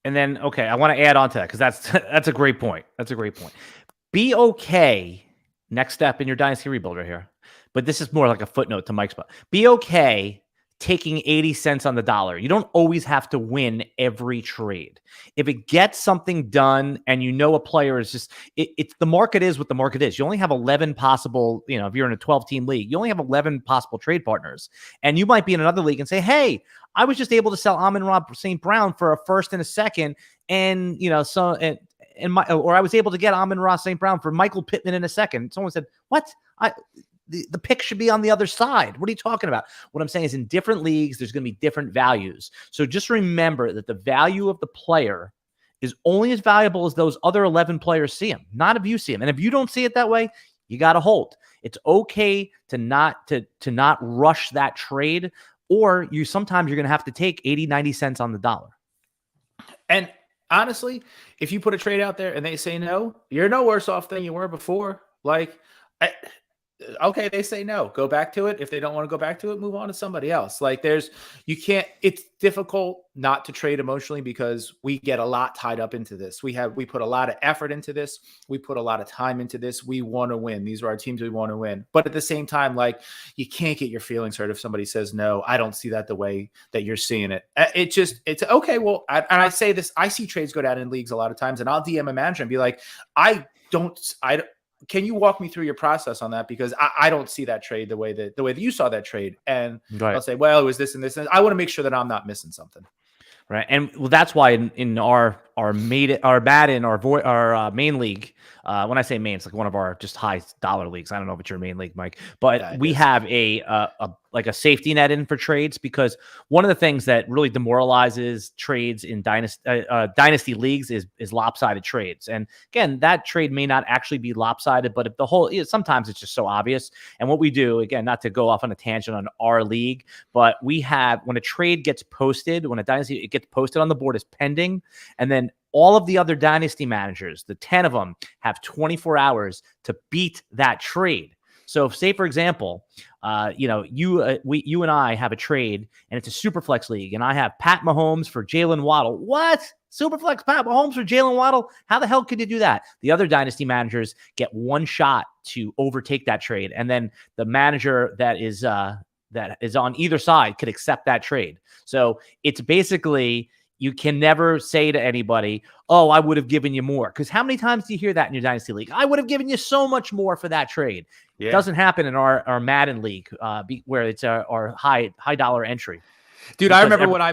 And then, okay, I want to add on to that because that's a great point. That's a great point. Be okay. Next step in your dynasty rebuilder here, but this is more like a footnote to Mike's spot. Be okay taking 80 cents on the dollar. You don't always have to win every trade. If it gets something done and you know a player is just, it's the market is what the market is. You only have 11 possible, if you're in a 12-team league, you only have 11 possible trade partners. And you might be in another league and say, hey, I was just able to sell Amon-Ra St. Brown for a first and a second. And, or I was able to get Amon-Ra St. Brown for Michael Pittman in a second. Someone said, what? The pick should be on the other side. What are you talking about? What I'm saying is in different leagues, there's going to be different values. So just remember that the value of the player is only as valuable as those other 11 players see him, not if you see him. And if you don't see it that way, you got to hold. It's okay to not rush that trade, or sometimes you're going to have to take 80, 90 cents on the dollar. And honestly, if you put a trade out there and they say no, you're no worse off than you were before. Okay, they say no, go back to it. If they don't want to go back to it, move on to somebody else. It's difficult not to trade emotionally because we get a lot tied up into this. We put a lot of effort into this. We put a lot of time into this. We want to win. These are our teams we want to win. But at the same time, you can't get your feelings hurt if somebody says, no, I don't see that the way that you're seeing it. It's okay. Well, I say this, I see trades go down in leagues a lot of times, and I'll DM a manager and be like, can you walk me through your process on that? Because I don't see that trade the way that you saw that trade. And right. I'll say, well, it was this and this. And I want to make sure that I'm not missing something. Right. And that's why in our main league, when I say main, it's like one of our just high dollar leagues. I don't know if it's your main league, Mike, but we have a safety net in for trades, because one of the things that really demoralizes trades in dynasty leagues is lopsided trades. And again, that trade may not actually be lopsided, but if sometimes it's just so obvious. And what we do, again, not to go off on a tangent on our league, but we have, when a trade gets posted, when a dynasty, it gets posted on the board as pending, and then all of the other dynasty managers, the 10 of them, have 24 hours to beat that trade. So if, say, for example, you and I have a trade and it's a Superflex league and I have Pat Mahomes for Jalen Waddle. What? Superflex Pat Mahomes for Jalen Waddle? How the hell could you do that? The other dynasty managers get one shot to overtake that trade. And then the manager that is on either side could accept that trade. So it's basically, you can never say to anybody, oh, I would have given you more. Because how many times do you hear that in your dynasty league? I would have given you so much more for that trade. Yeah. It doesn't happen in our Madden league, where it's our high dollar entry. Dude, I remember when I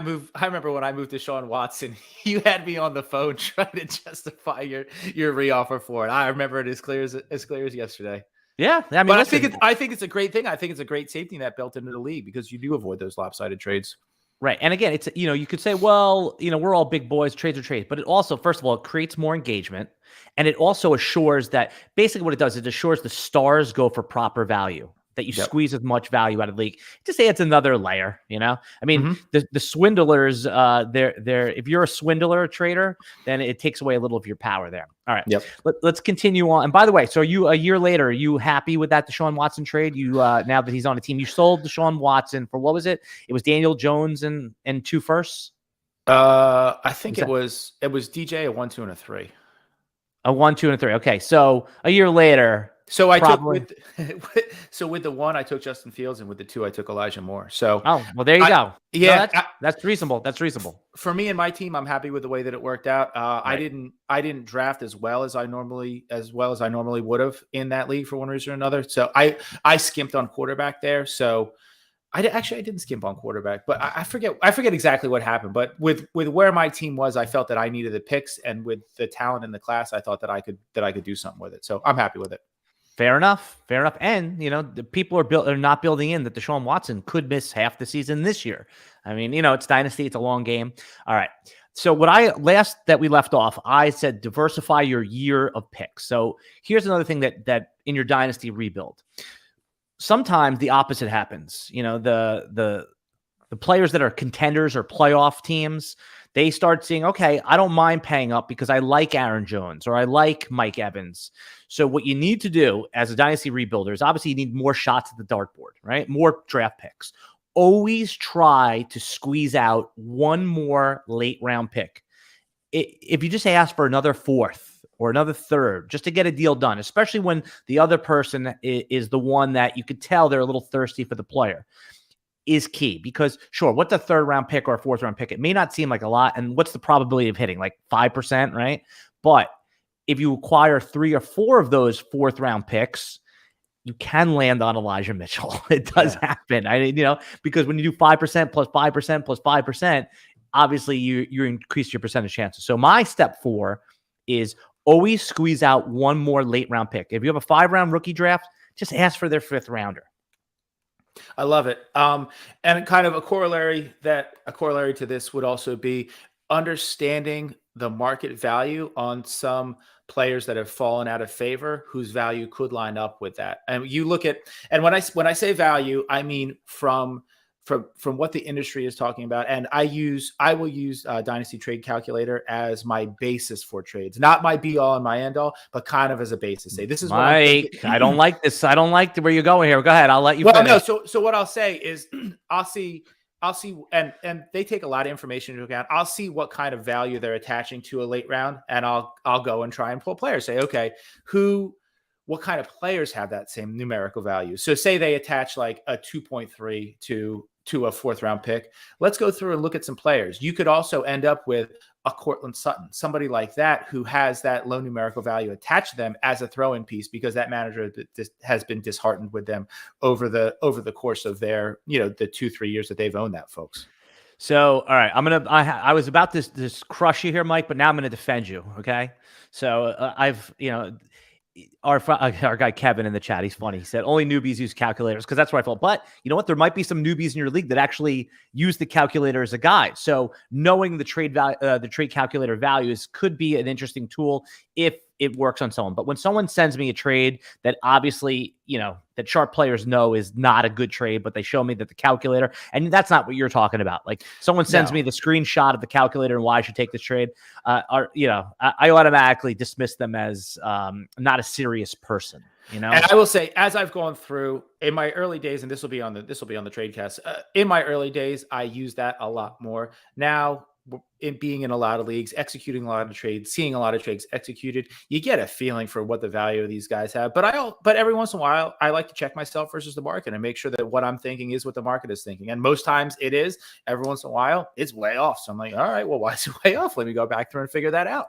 moved to Sean Watson, you had me on the phone trying to justify your reoffer for it. I remember it as clear as yesterday. Yeah, I mean, But listen, I think it's a great thing. I think it's a great safety net built into the league because you do avoid those lopsided trades. right. And again, it's, you could say, well, we're all big boys, trades are trades, but it also, first of all, it creates more engagement. And it also assures that basically what it does is it assures the stars go for proper value, that you squeeze as much value out of the league. Just say it's another layer, I mean, the swindlers, they're if you're a swindler trader, then it takes away a little of your power there. All right. Yep. Let's continue on. And by the way, so you, a year later, are you happy with that Deshaun Watson trade? You, now that he's on a team, you sold Deshaun Watson for, what was it? It was Daniel Jones and 2 firsts. I think it was DJ, a 1, 2, and a 3. A 1, 2, and a 3. Okay. So a year later, so I probably took with the 1, I took Justin Fields, and with the 2, I took Elijah Moore. So well, there you go. Yeah, no, that's reasonable. That's reasonable for me and my team. I'm happy with the way that it worked out. Right. I didn't draft as well as I normally would have in that league for one reason or another. So I skimped on quarterback there. So I didn't skimp on quarterback, but I forget exactly what happened. But with where my team was, I felt that I needed the picks, and with the talent in the class, I thought that I could do something with it. So I'm happy with it. Fair enough. And, the people are not building in that Deshaun Watson could miss half the season this year. I mean, it's Dynasty. It's a long game. All right. So last that we left off, I said diversify your year of picks. So here's another thing that in your Dynasty rebuild, sometimes the opposite happens. The players that are contenders or playoff teams, they start seeing, okay, I don't mind paying up because I like Aaron Jones or I like Mike Evans. So what you need to do as a Dynasty rebuilder is obviously you need more shots at the dartboard, right? More draft picks. Always try to squeeze out one more late round pick. If you just ask for another 4th or another 3rd, just to get a deal done, especially when the other person is the one that you could tell they're a little thirsty for the player, is key. Because sure, what's a 3rd round pick or a 4th round pick? It may not seem like a lot. And what's the probability of hitting? Like 5%, right? But if you acquire 3 or 4 of those 4th round picks, you can land on Elijah Mitchell. It does happen. Because when you do 5% plus 5% plus 5%, obviously you increase your percentage chances. So my step 4 is always squeeze out one more late round pick. If you have a 5-round rookie draft, just ask for their 5th rounder. I love it. And kind of a corollary to this would also be understanding the market value on some players that have fallen out of favor, whose value could line up with that. And you look at, and when I say value, I mean from what the industry is talking about. And I will use Dynasty Trade Calculator as my basis for trades, not my be all and my end all, but kind of as a basis. Say, this is Mike, I don't like this. I don't like where you're going here. Go ahead. I'll let you finish. No. So what I'll say is I'll see, and they take a lot of information into account. I'll see what kind of value they're attaching to a late round, and I'll go and try and pull players. Say, okay, what kind of players have that same numerical value? So say they attach like a 2.3 to a 4th round pick. Let's go through and look at some players. You could also end up with a Cortland Sutton, somebody like that who has that low numerical value attached to them as a throw-in piece, because that manager has been disheartened with them over the course of their, the 2-3 years that they've owned that, folks. So, all right, I was about to crush you here, Mike, but now I'm going to defend you. Okay. So our guy Kevin in the chat, he's funny. He said only newbies use calculators, because that's what I felt. But you know what? There might be some newbies in your league that actually use the calculator as a guide. So knowing the trade calculator values could be an interesting tool if it works on someone. But when someone sends me a trade that obviously, that sharp players know is not a good trade, but they show me that the calculator, and that's not what you're talking about. Like someone sends me the screenshot of the calculator and why I should take this trade, I automatically dismiss them as not a serious person. And I will say, as I've gone through in my early days, and this will be on the Tradecast. In my early days, I use that a lot more. Now, in being in a lot of leagues, executing a lot of trades, seeing a lot of trades executed, you get a feeling for what the value of these guys have. But every once in a while, I like to check myself versus the market and make sure that what I'm thinking is what the market is thinking. And most times it is. Every once in a while, it's way off. So I'm like, all right, well, why is it way off? Let me go back through and figure that out.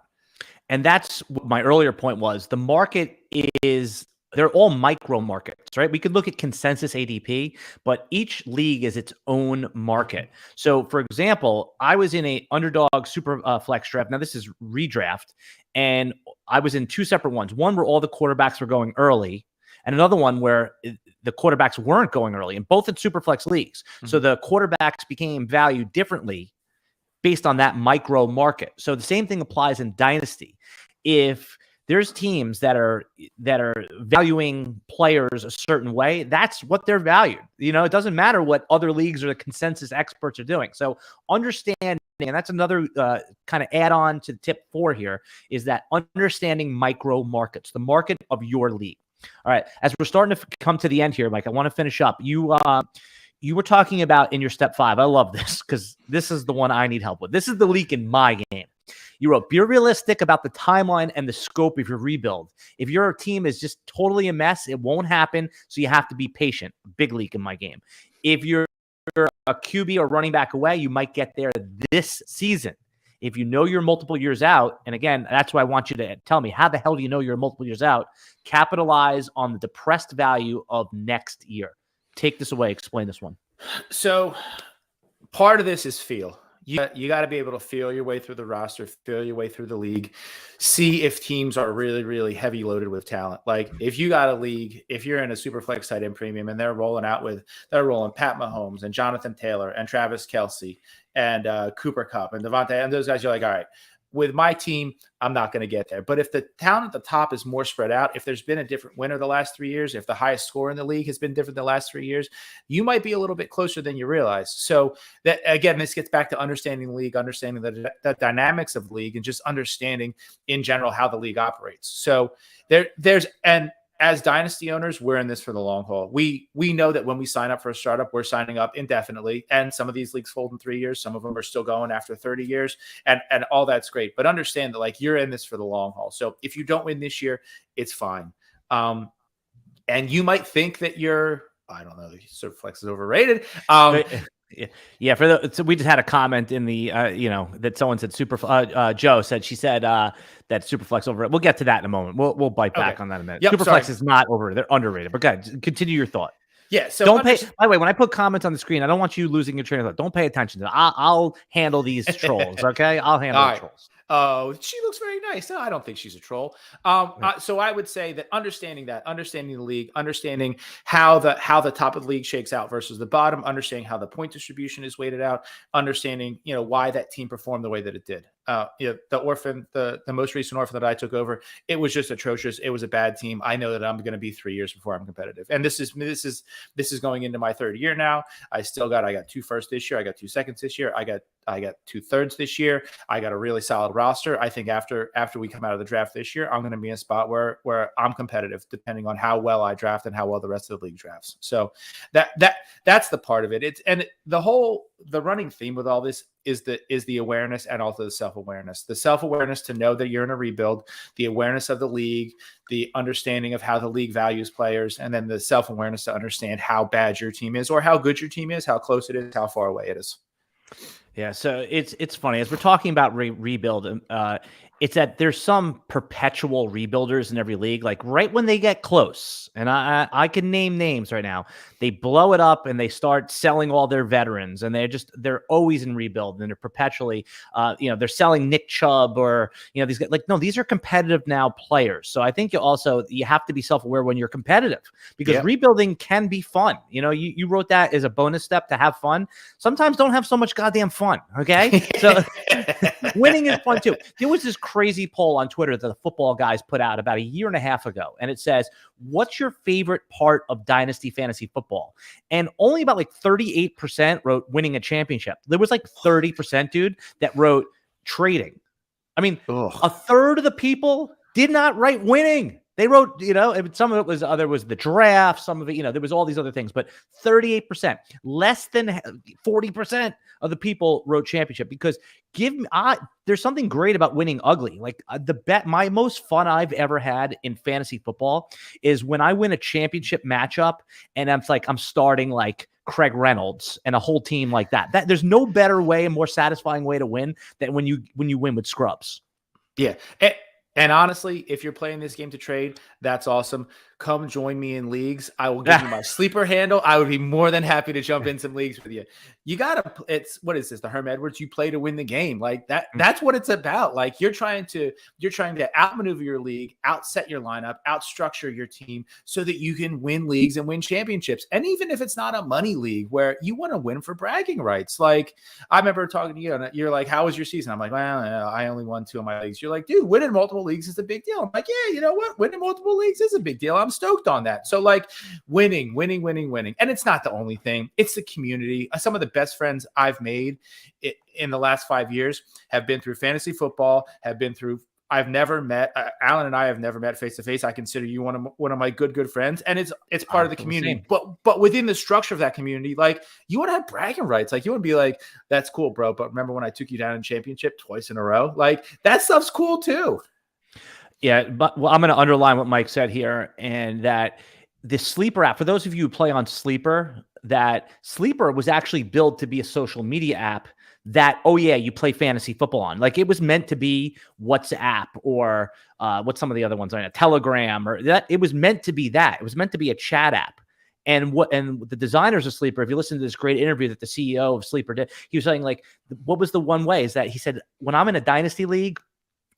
And that's what my earlier point was. The market is, they're all micro markets, right? We could look at consensus ADP, but each league is its own market. So for example, I was in a underdog Superflex draft. Now this is redraft, and I was in 2 separate ones. One where all the quarterbacks were going early, and another one where the quarterbacks weren't going early, and both in Superflex leagues. So the quarterbacks became valued differently based on that micro market. So the same thing applies in Dynasty. If there's teams that are valuing players a certain way, that's what they're valued. It doesn't matter what other leagues or the consensus experts are doing. So understanding, and that's another kind of add on to tip 4 here, is that understanding micro markets, the market of your league. All right, as we're starting to come to the end here, Mike, I want to finish up. You were talking about in your step 5. I love this because this is the one I need help with. This is the leak in my game. You wrote, be realistic about the timeline and the scope of your rebuild. If your team is just totally a mess, it won't happen. So you have to be patient. Big leak in my game. If you're a QB or running back away, you might get there this season. If you know you're multiple years out, and again, that's why I want you to tell me, how the hell do you know you're multiple years out? Capitalize on the depressed value of next year. Take this away. Explain this one. So part of this is feel. You got to be able to feel your way through the roster, feel your way through the league, see if teams are really, really heavy loaded with talent. Like if you got a league, if you're in a Superflex tight end premium and they're rolling Pat Mahomes and Jonathan Taylor and Travis Kelce and Cooper Kupp and Devontae and those guys, you're like, all right, with my team, I'm not going to get there. But if the talent at the top is more spread out, if there's been a different winner the last 3 years, if the highest score in the league has been different the last 3 years, you might be a little bit closer than you realize. So that, again, this gets back to understanding the league, understanding the dynamics of the league, and just understanding in general how the league operates. So as Dynasty owners, we're in this for the long haul. We know that when we sign up for a startup, we're signing up indefinitely. And some of these leagues fold in 3 years. Some of them are still going after 30 years. And all that's great. But understand that like you're in this for the long haul. So if you don't win this year, it's fine. And you might think that I don't know, the Superflex is overrated. Yeah. So we just had a comment in the, that someone said Joe said, she said that Superflex overrated. We'll get to that in a moment. We'll bite back on that in a minute. Yep, Superflex is not overrated. They're underrated. But guys, continue your thought. Yeah. So by the way, when I put comments on the screen, I don't want you losing your train of thought. Don't pay attention to that. I'll handle these trolls. Okay. I'll handle the trolls. Oh, she looks very nice. No, I don't think she's a troll. So I would say that understanding the league, understanding how the top of the league shakes out versus the bottom, understanding how the point distribution is weighted out, understanding, why that team performed the way that it did. The most recent orphan that I took over, it was just atrocious. It was a bad team. I know that I'm going to be 3 years before I'm competitive. And this is going into my 3rd year now. I got 2 firsts this year. I got 2 seconds this year. I got 2 thirds this year. I got a really solid roster. I think after we come out of the draft this year, I'm going to be in a spot where I'm competitive, depending on how well I draft and how well the rest of the league drafts. So that's the part of it. The running theme with all this is the awareness and also the self-awareness. The self-awareness to know that you're in a rebuild, the awareness of the league, the understanding of how the league values players, and then the self-awareness to understand how bad your team is or how good your team is, how close it is, how far away it is. Yeah, so it's funny as we're talking about rebuild. It's that there's some perpetual rebuilders in every league. Like right when they get close, and I can name names right now, they blow it up and they start selling all their veterans, and they're always in rebuild, and they're perpetually, they're selling Nick Chubb or these guys. Like no, these are competitive now players. So I think you have to be self-aware when you're competitive because rebuilding can be fun. You wrote that as a bonus step to have fun. Sometimes don't have so much goddamn fun. Okay, so winning is fun too. There was this crazy poll on Twitter that the football guys put out about a year and a half ago. And it says, what's your favorite part of Dynasty fantasy football? And only about like 38% wrote winning a championship. There was like 30%, dude, that wrote trading. I mean, a third of the people did not write winning. They wrote, some of it was there was the draft, some of it, there was all these other things, but 38%, less than 40% of the people wrote championship because there's something great about winning ugly. Like my most fun I've ever had in fantasy football is when I win a championship matchup and I'm starting like Craig Reynolds and a whole team like that. There's no better way, a more satisfying way to win than when you win with scrubs. Yeah. And honestly, if you're playing this game to trade, that's awesome. come join me in leagues. I will give you my sleeper handle. I would be more than happy to jump in some leagues with you. You gotta, what is this? The Herm Edwards, you play to win the game. Like that's what it's about. Like you're trying to outmaneuver your league, outset your lineup, outstructure your team so that you can win leagues and win championships. And even if it's not a money league where you want to win for bragging rights. Like I remember talking to you and you're like, how was your season? I'm like, well, I only won 2 of my leagues. You're like, dude, winning multiple leagues is a big deal. I'm like, yeah, you know what? Winning multiple leagues is a big deal. I'm stoked on that. So like winning. And it's not the only thing. It's the community. Some of the best friends I've made in the last 5 years have been through fantasy football, I've never met Alan and I have never met face to face. I consider you one of my good friends, and it's part of the community. But within the structure of that community, like you want to have bragging rights. Like you want to be like, that's cool, bro. But remember when I took you down in championship twice in a row? Like that stuff's cool too. Yeah, but I'm going to underline what Mike said here, and that the Sleeper app, for those of you who play on Sleeper, that Sleeper was actually built to be a social media app that, oh yeah, you play fantasy football on. Like it was meant to be WhatsApp or what's some of the other ones, Telegram, or that. It was meant to be that. It was meant to be a chat app. And the designers of Sleeper, if you listen to this great interview that the CEO of Sleeper did, he was saying like, what was the one way is that he said, when I'm in a dynasty league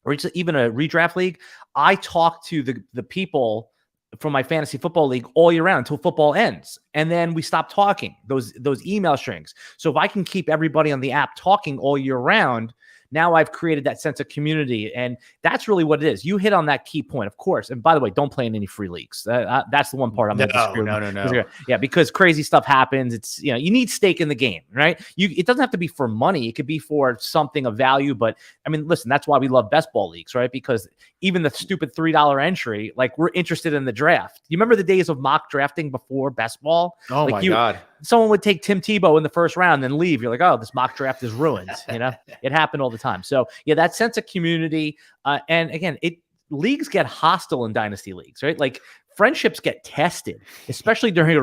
or even a redraft league, I talk to the people from my fantasy football league all year round until football ends. And then we stop talking, those email strings. So if I can keep everybody on the app talking all year round, now I've created that sense of community. And that's really what it is. You hit on that key point, of course. And by the way, don't play in any free leagues. That's the one part I'm going to disagree with. No. Yeah, because crazy stuff happens. It's, you need stake in the game, right? It doesn't have to be for money. It could be for something of value. But I mean, listen, that's why we love best ball leagues, right? Because even the stupid $3 entry, like we're interested in the draft. You remember the days of mock drafting before best ball? Oh like my God. Someone would take Tim Tebow in the first round and then leave. You're like, oh, this mock draft is ruined. It happened all the time. So yeah, that sense of community. And again, leagues get hostile in dynasty leagues, right? Like friendships get tested, especially during a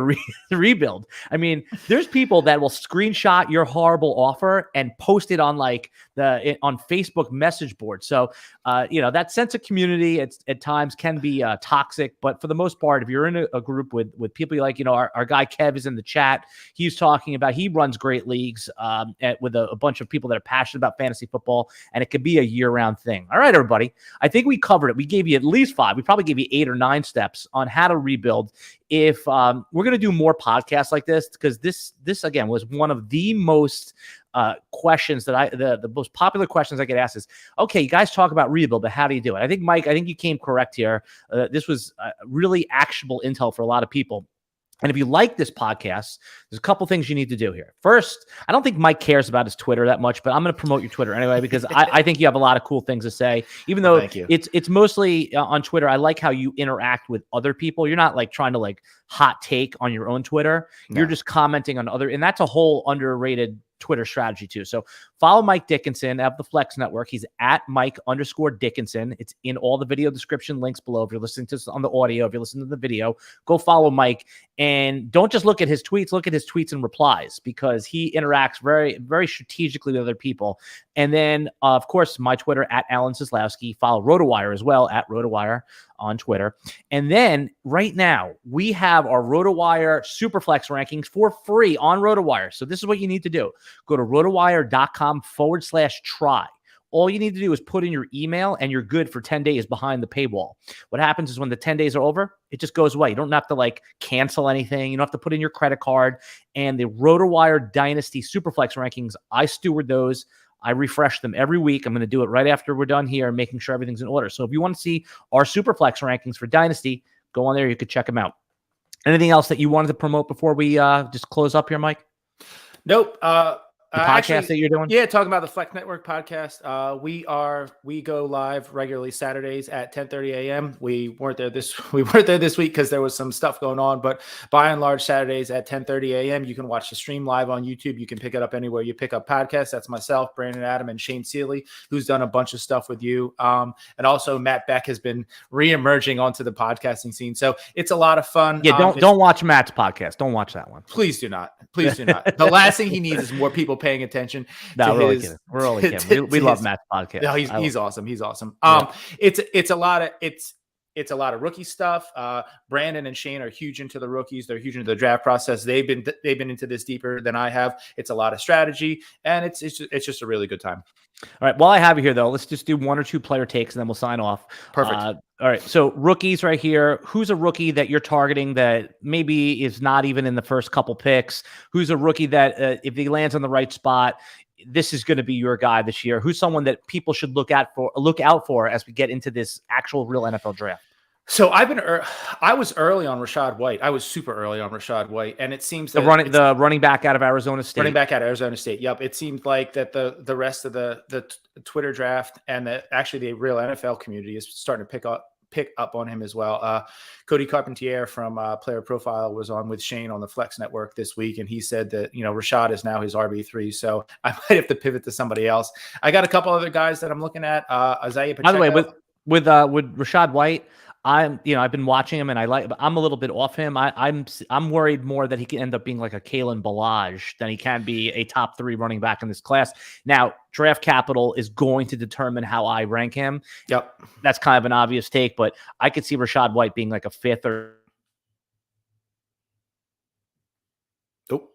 rebuild. I mean, there's people that will screenshot your horrible offer and post it on on Facebook message board. So, that sense of community at times can be toxic, but for the most part, if you're in a group with people you like, our guy Kev is in the chat. He's talking about, he runs great leagues with a bunch of people that are passionate about fantasy football, and it could be a year-round thing. All right, everybody. I think we covered it. We gave you at least 5. We probably gave you 8 or 9 steps on how to rebuild. If we're going to do more podcasts like this, because this again was one of the most questions that the most popular questions I get asked is, okay, you guys talk about rebuild, but how do you do it? I think, Mike, you came correct here. This was really actionable intel for a lot of people. And if you like this podcast, there's a couple things you need to do here. First, I don't think Mike cares about his Twitter that much, but I'm going to promote your Twitter anyway, because I think you have a lot of cool things to say, even though it's mostly on Twitter. I like how you interact with other people. You're not like trying to like hot take on your own Twitter. No. You're just commenting on and that's a whole underrated Twitter strategy too. So follow Mike Dickinson of the Flex Network. He's at Mike_Dickinson. It's in all the video description links below. If you're listening to this on the audio, if you're listening to the video, go follow Mike, and don't just look at his tweets, look at his tweets and replies, because he interacts very, very strategically with other people. And then of course, my Twitter at Alan Seslowsky. Follow RotoWire as well at RotoWire on Twitter. And then right now we have our RotoWire Superflex rankings for free on RotoWire. So this is what you need to do. Go to rotowire.com/try. All you need to do is put in your email and you're good for 10 days behind the paywall. What happens is when the 10 days are over, it just goes away. You don't have to like cancel anything. You don't have to put in your credit card. And the RotoWire Dynasty Superflex rankings, I steward those. I refresh them every week. I'm going to do it right after we're done here, making sure everything's in order. So if you want to see our Superflex rankings for Dynasty, go on there. You could check them out. Anything else that you wanted to promote before we just close up here, Mike? Nope. The podcast that you're doing? Yeah, talking about the Flex Network podcast. We go live regularly Saturdays at 10:30 a.m. We weren't there this week because there was some stuff going on, but by and large, Saturdays at 10:30 a.m. You can watch the stream live on YouTube. You can pick it up anywhere you pick up podcasts. That's myself, Brandon Adam, and Shane Seeley, who's done a bunch of stuff with you. And also Matt Beck has been re-emerging onto the podcasting scene. So it's a lot of fun. Yeah, don't watch Matt's podcast. Don't watch that one. Please do not. Please do not. The last thing he needs is more people paying attention. No, we're only kidding. We're only kidding. We love Matt's podcast. No, he's awesome. He's awesome. Yeah. It's a lot of it's a lot of rookie stuff. Brandon and Shane are huge into the rookies. They're huge into the draft process. They've been into this deeper than I have. It's a lot of strategy, and it's just a really good time. All right. While I have you here, though, let's just do 1 or 2 player takes, and then we'll sign off. Perfect. All right. So rookies right here. Who's a rookie that you're targeting that maybe is not even in the first couple picks? Who's a rookie that if he lands on the right spot, this is going to be your guy this year? Who's someone that people should look out for as we get into this actual real NFL draft? So I was early on Rachaad White. I was super early on Rachaad White, and it seems that the running back out of Arizona State. Running back out of Arizona State. Yep. It seemed like that the rest of the Twitter draft and the real NFL community is starting to pick up on him as well. Cody Carpentier from Player Profile was on with Shane on the Flex Network this week, and he said that Rachaad is now his RB3. So I might have to pivot to somebody else. I got a couple other guys that I'm looking at. Isaiah Pacheco. By the way, with Rachaad White, I've been watching him, and I'm a little bit off him. I'm worried more that he can end up being like a Kalen Ballage than he can be a top 3 running back in this class. Now, draft capital is going to determine how I rank him. Yep. That's kind of an obvious take, but I could see Rachaad White being like a 5th or. Oh,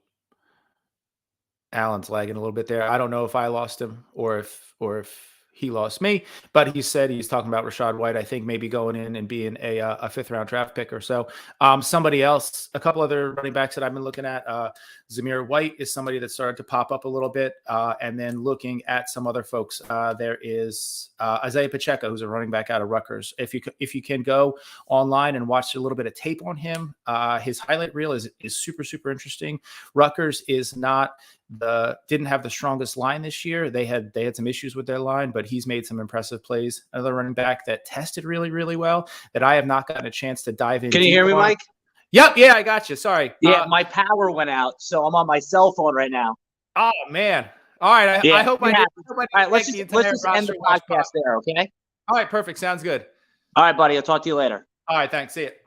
Alan's lagging a little bit there. I don't know if I lost him or if he lost me, but he said he's talking about Rachaad White, I think maybe going in and being a 5th round draft pick or so. Somebody else, a couple other running backs that I've been looking at. Zamir White is somebody that started to pop up a little bit. And then looking at some other folks, there is Isaiah Pacheco, who's a running back out of Rutgers. If you can go online and watch a little bit of tape on him, his highlight reel is super, super interesting. Rutgers is didn't have the strongest line this year. They had some issues with their line, but he's made some impressive plays. Another running back that tested really, really well that I have not gotten a chance to dive in. Can you hear me, Mike? Yep. Yeah, I got you. Sorry. Yeah, my power went out, so I'm on my cell phone right now. Oh man. All right. I hope I did. All right, let's just end the podcast there, okay? All right. Perfect. Sounds good. All right, buddy. I'll talk to you later. All right. Thanks. See you.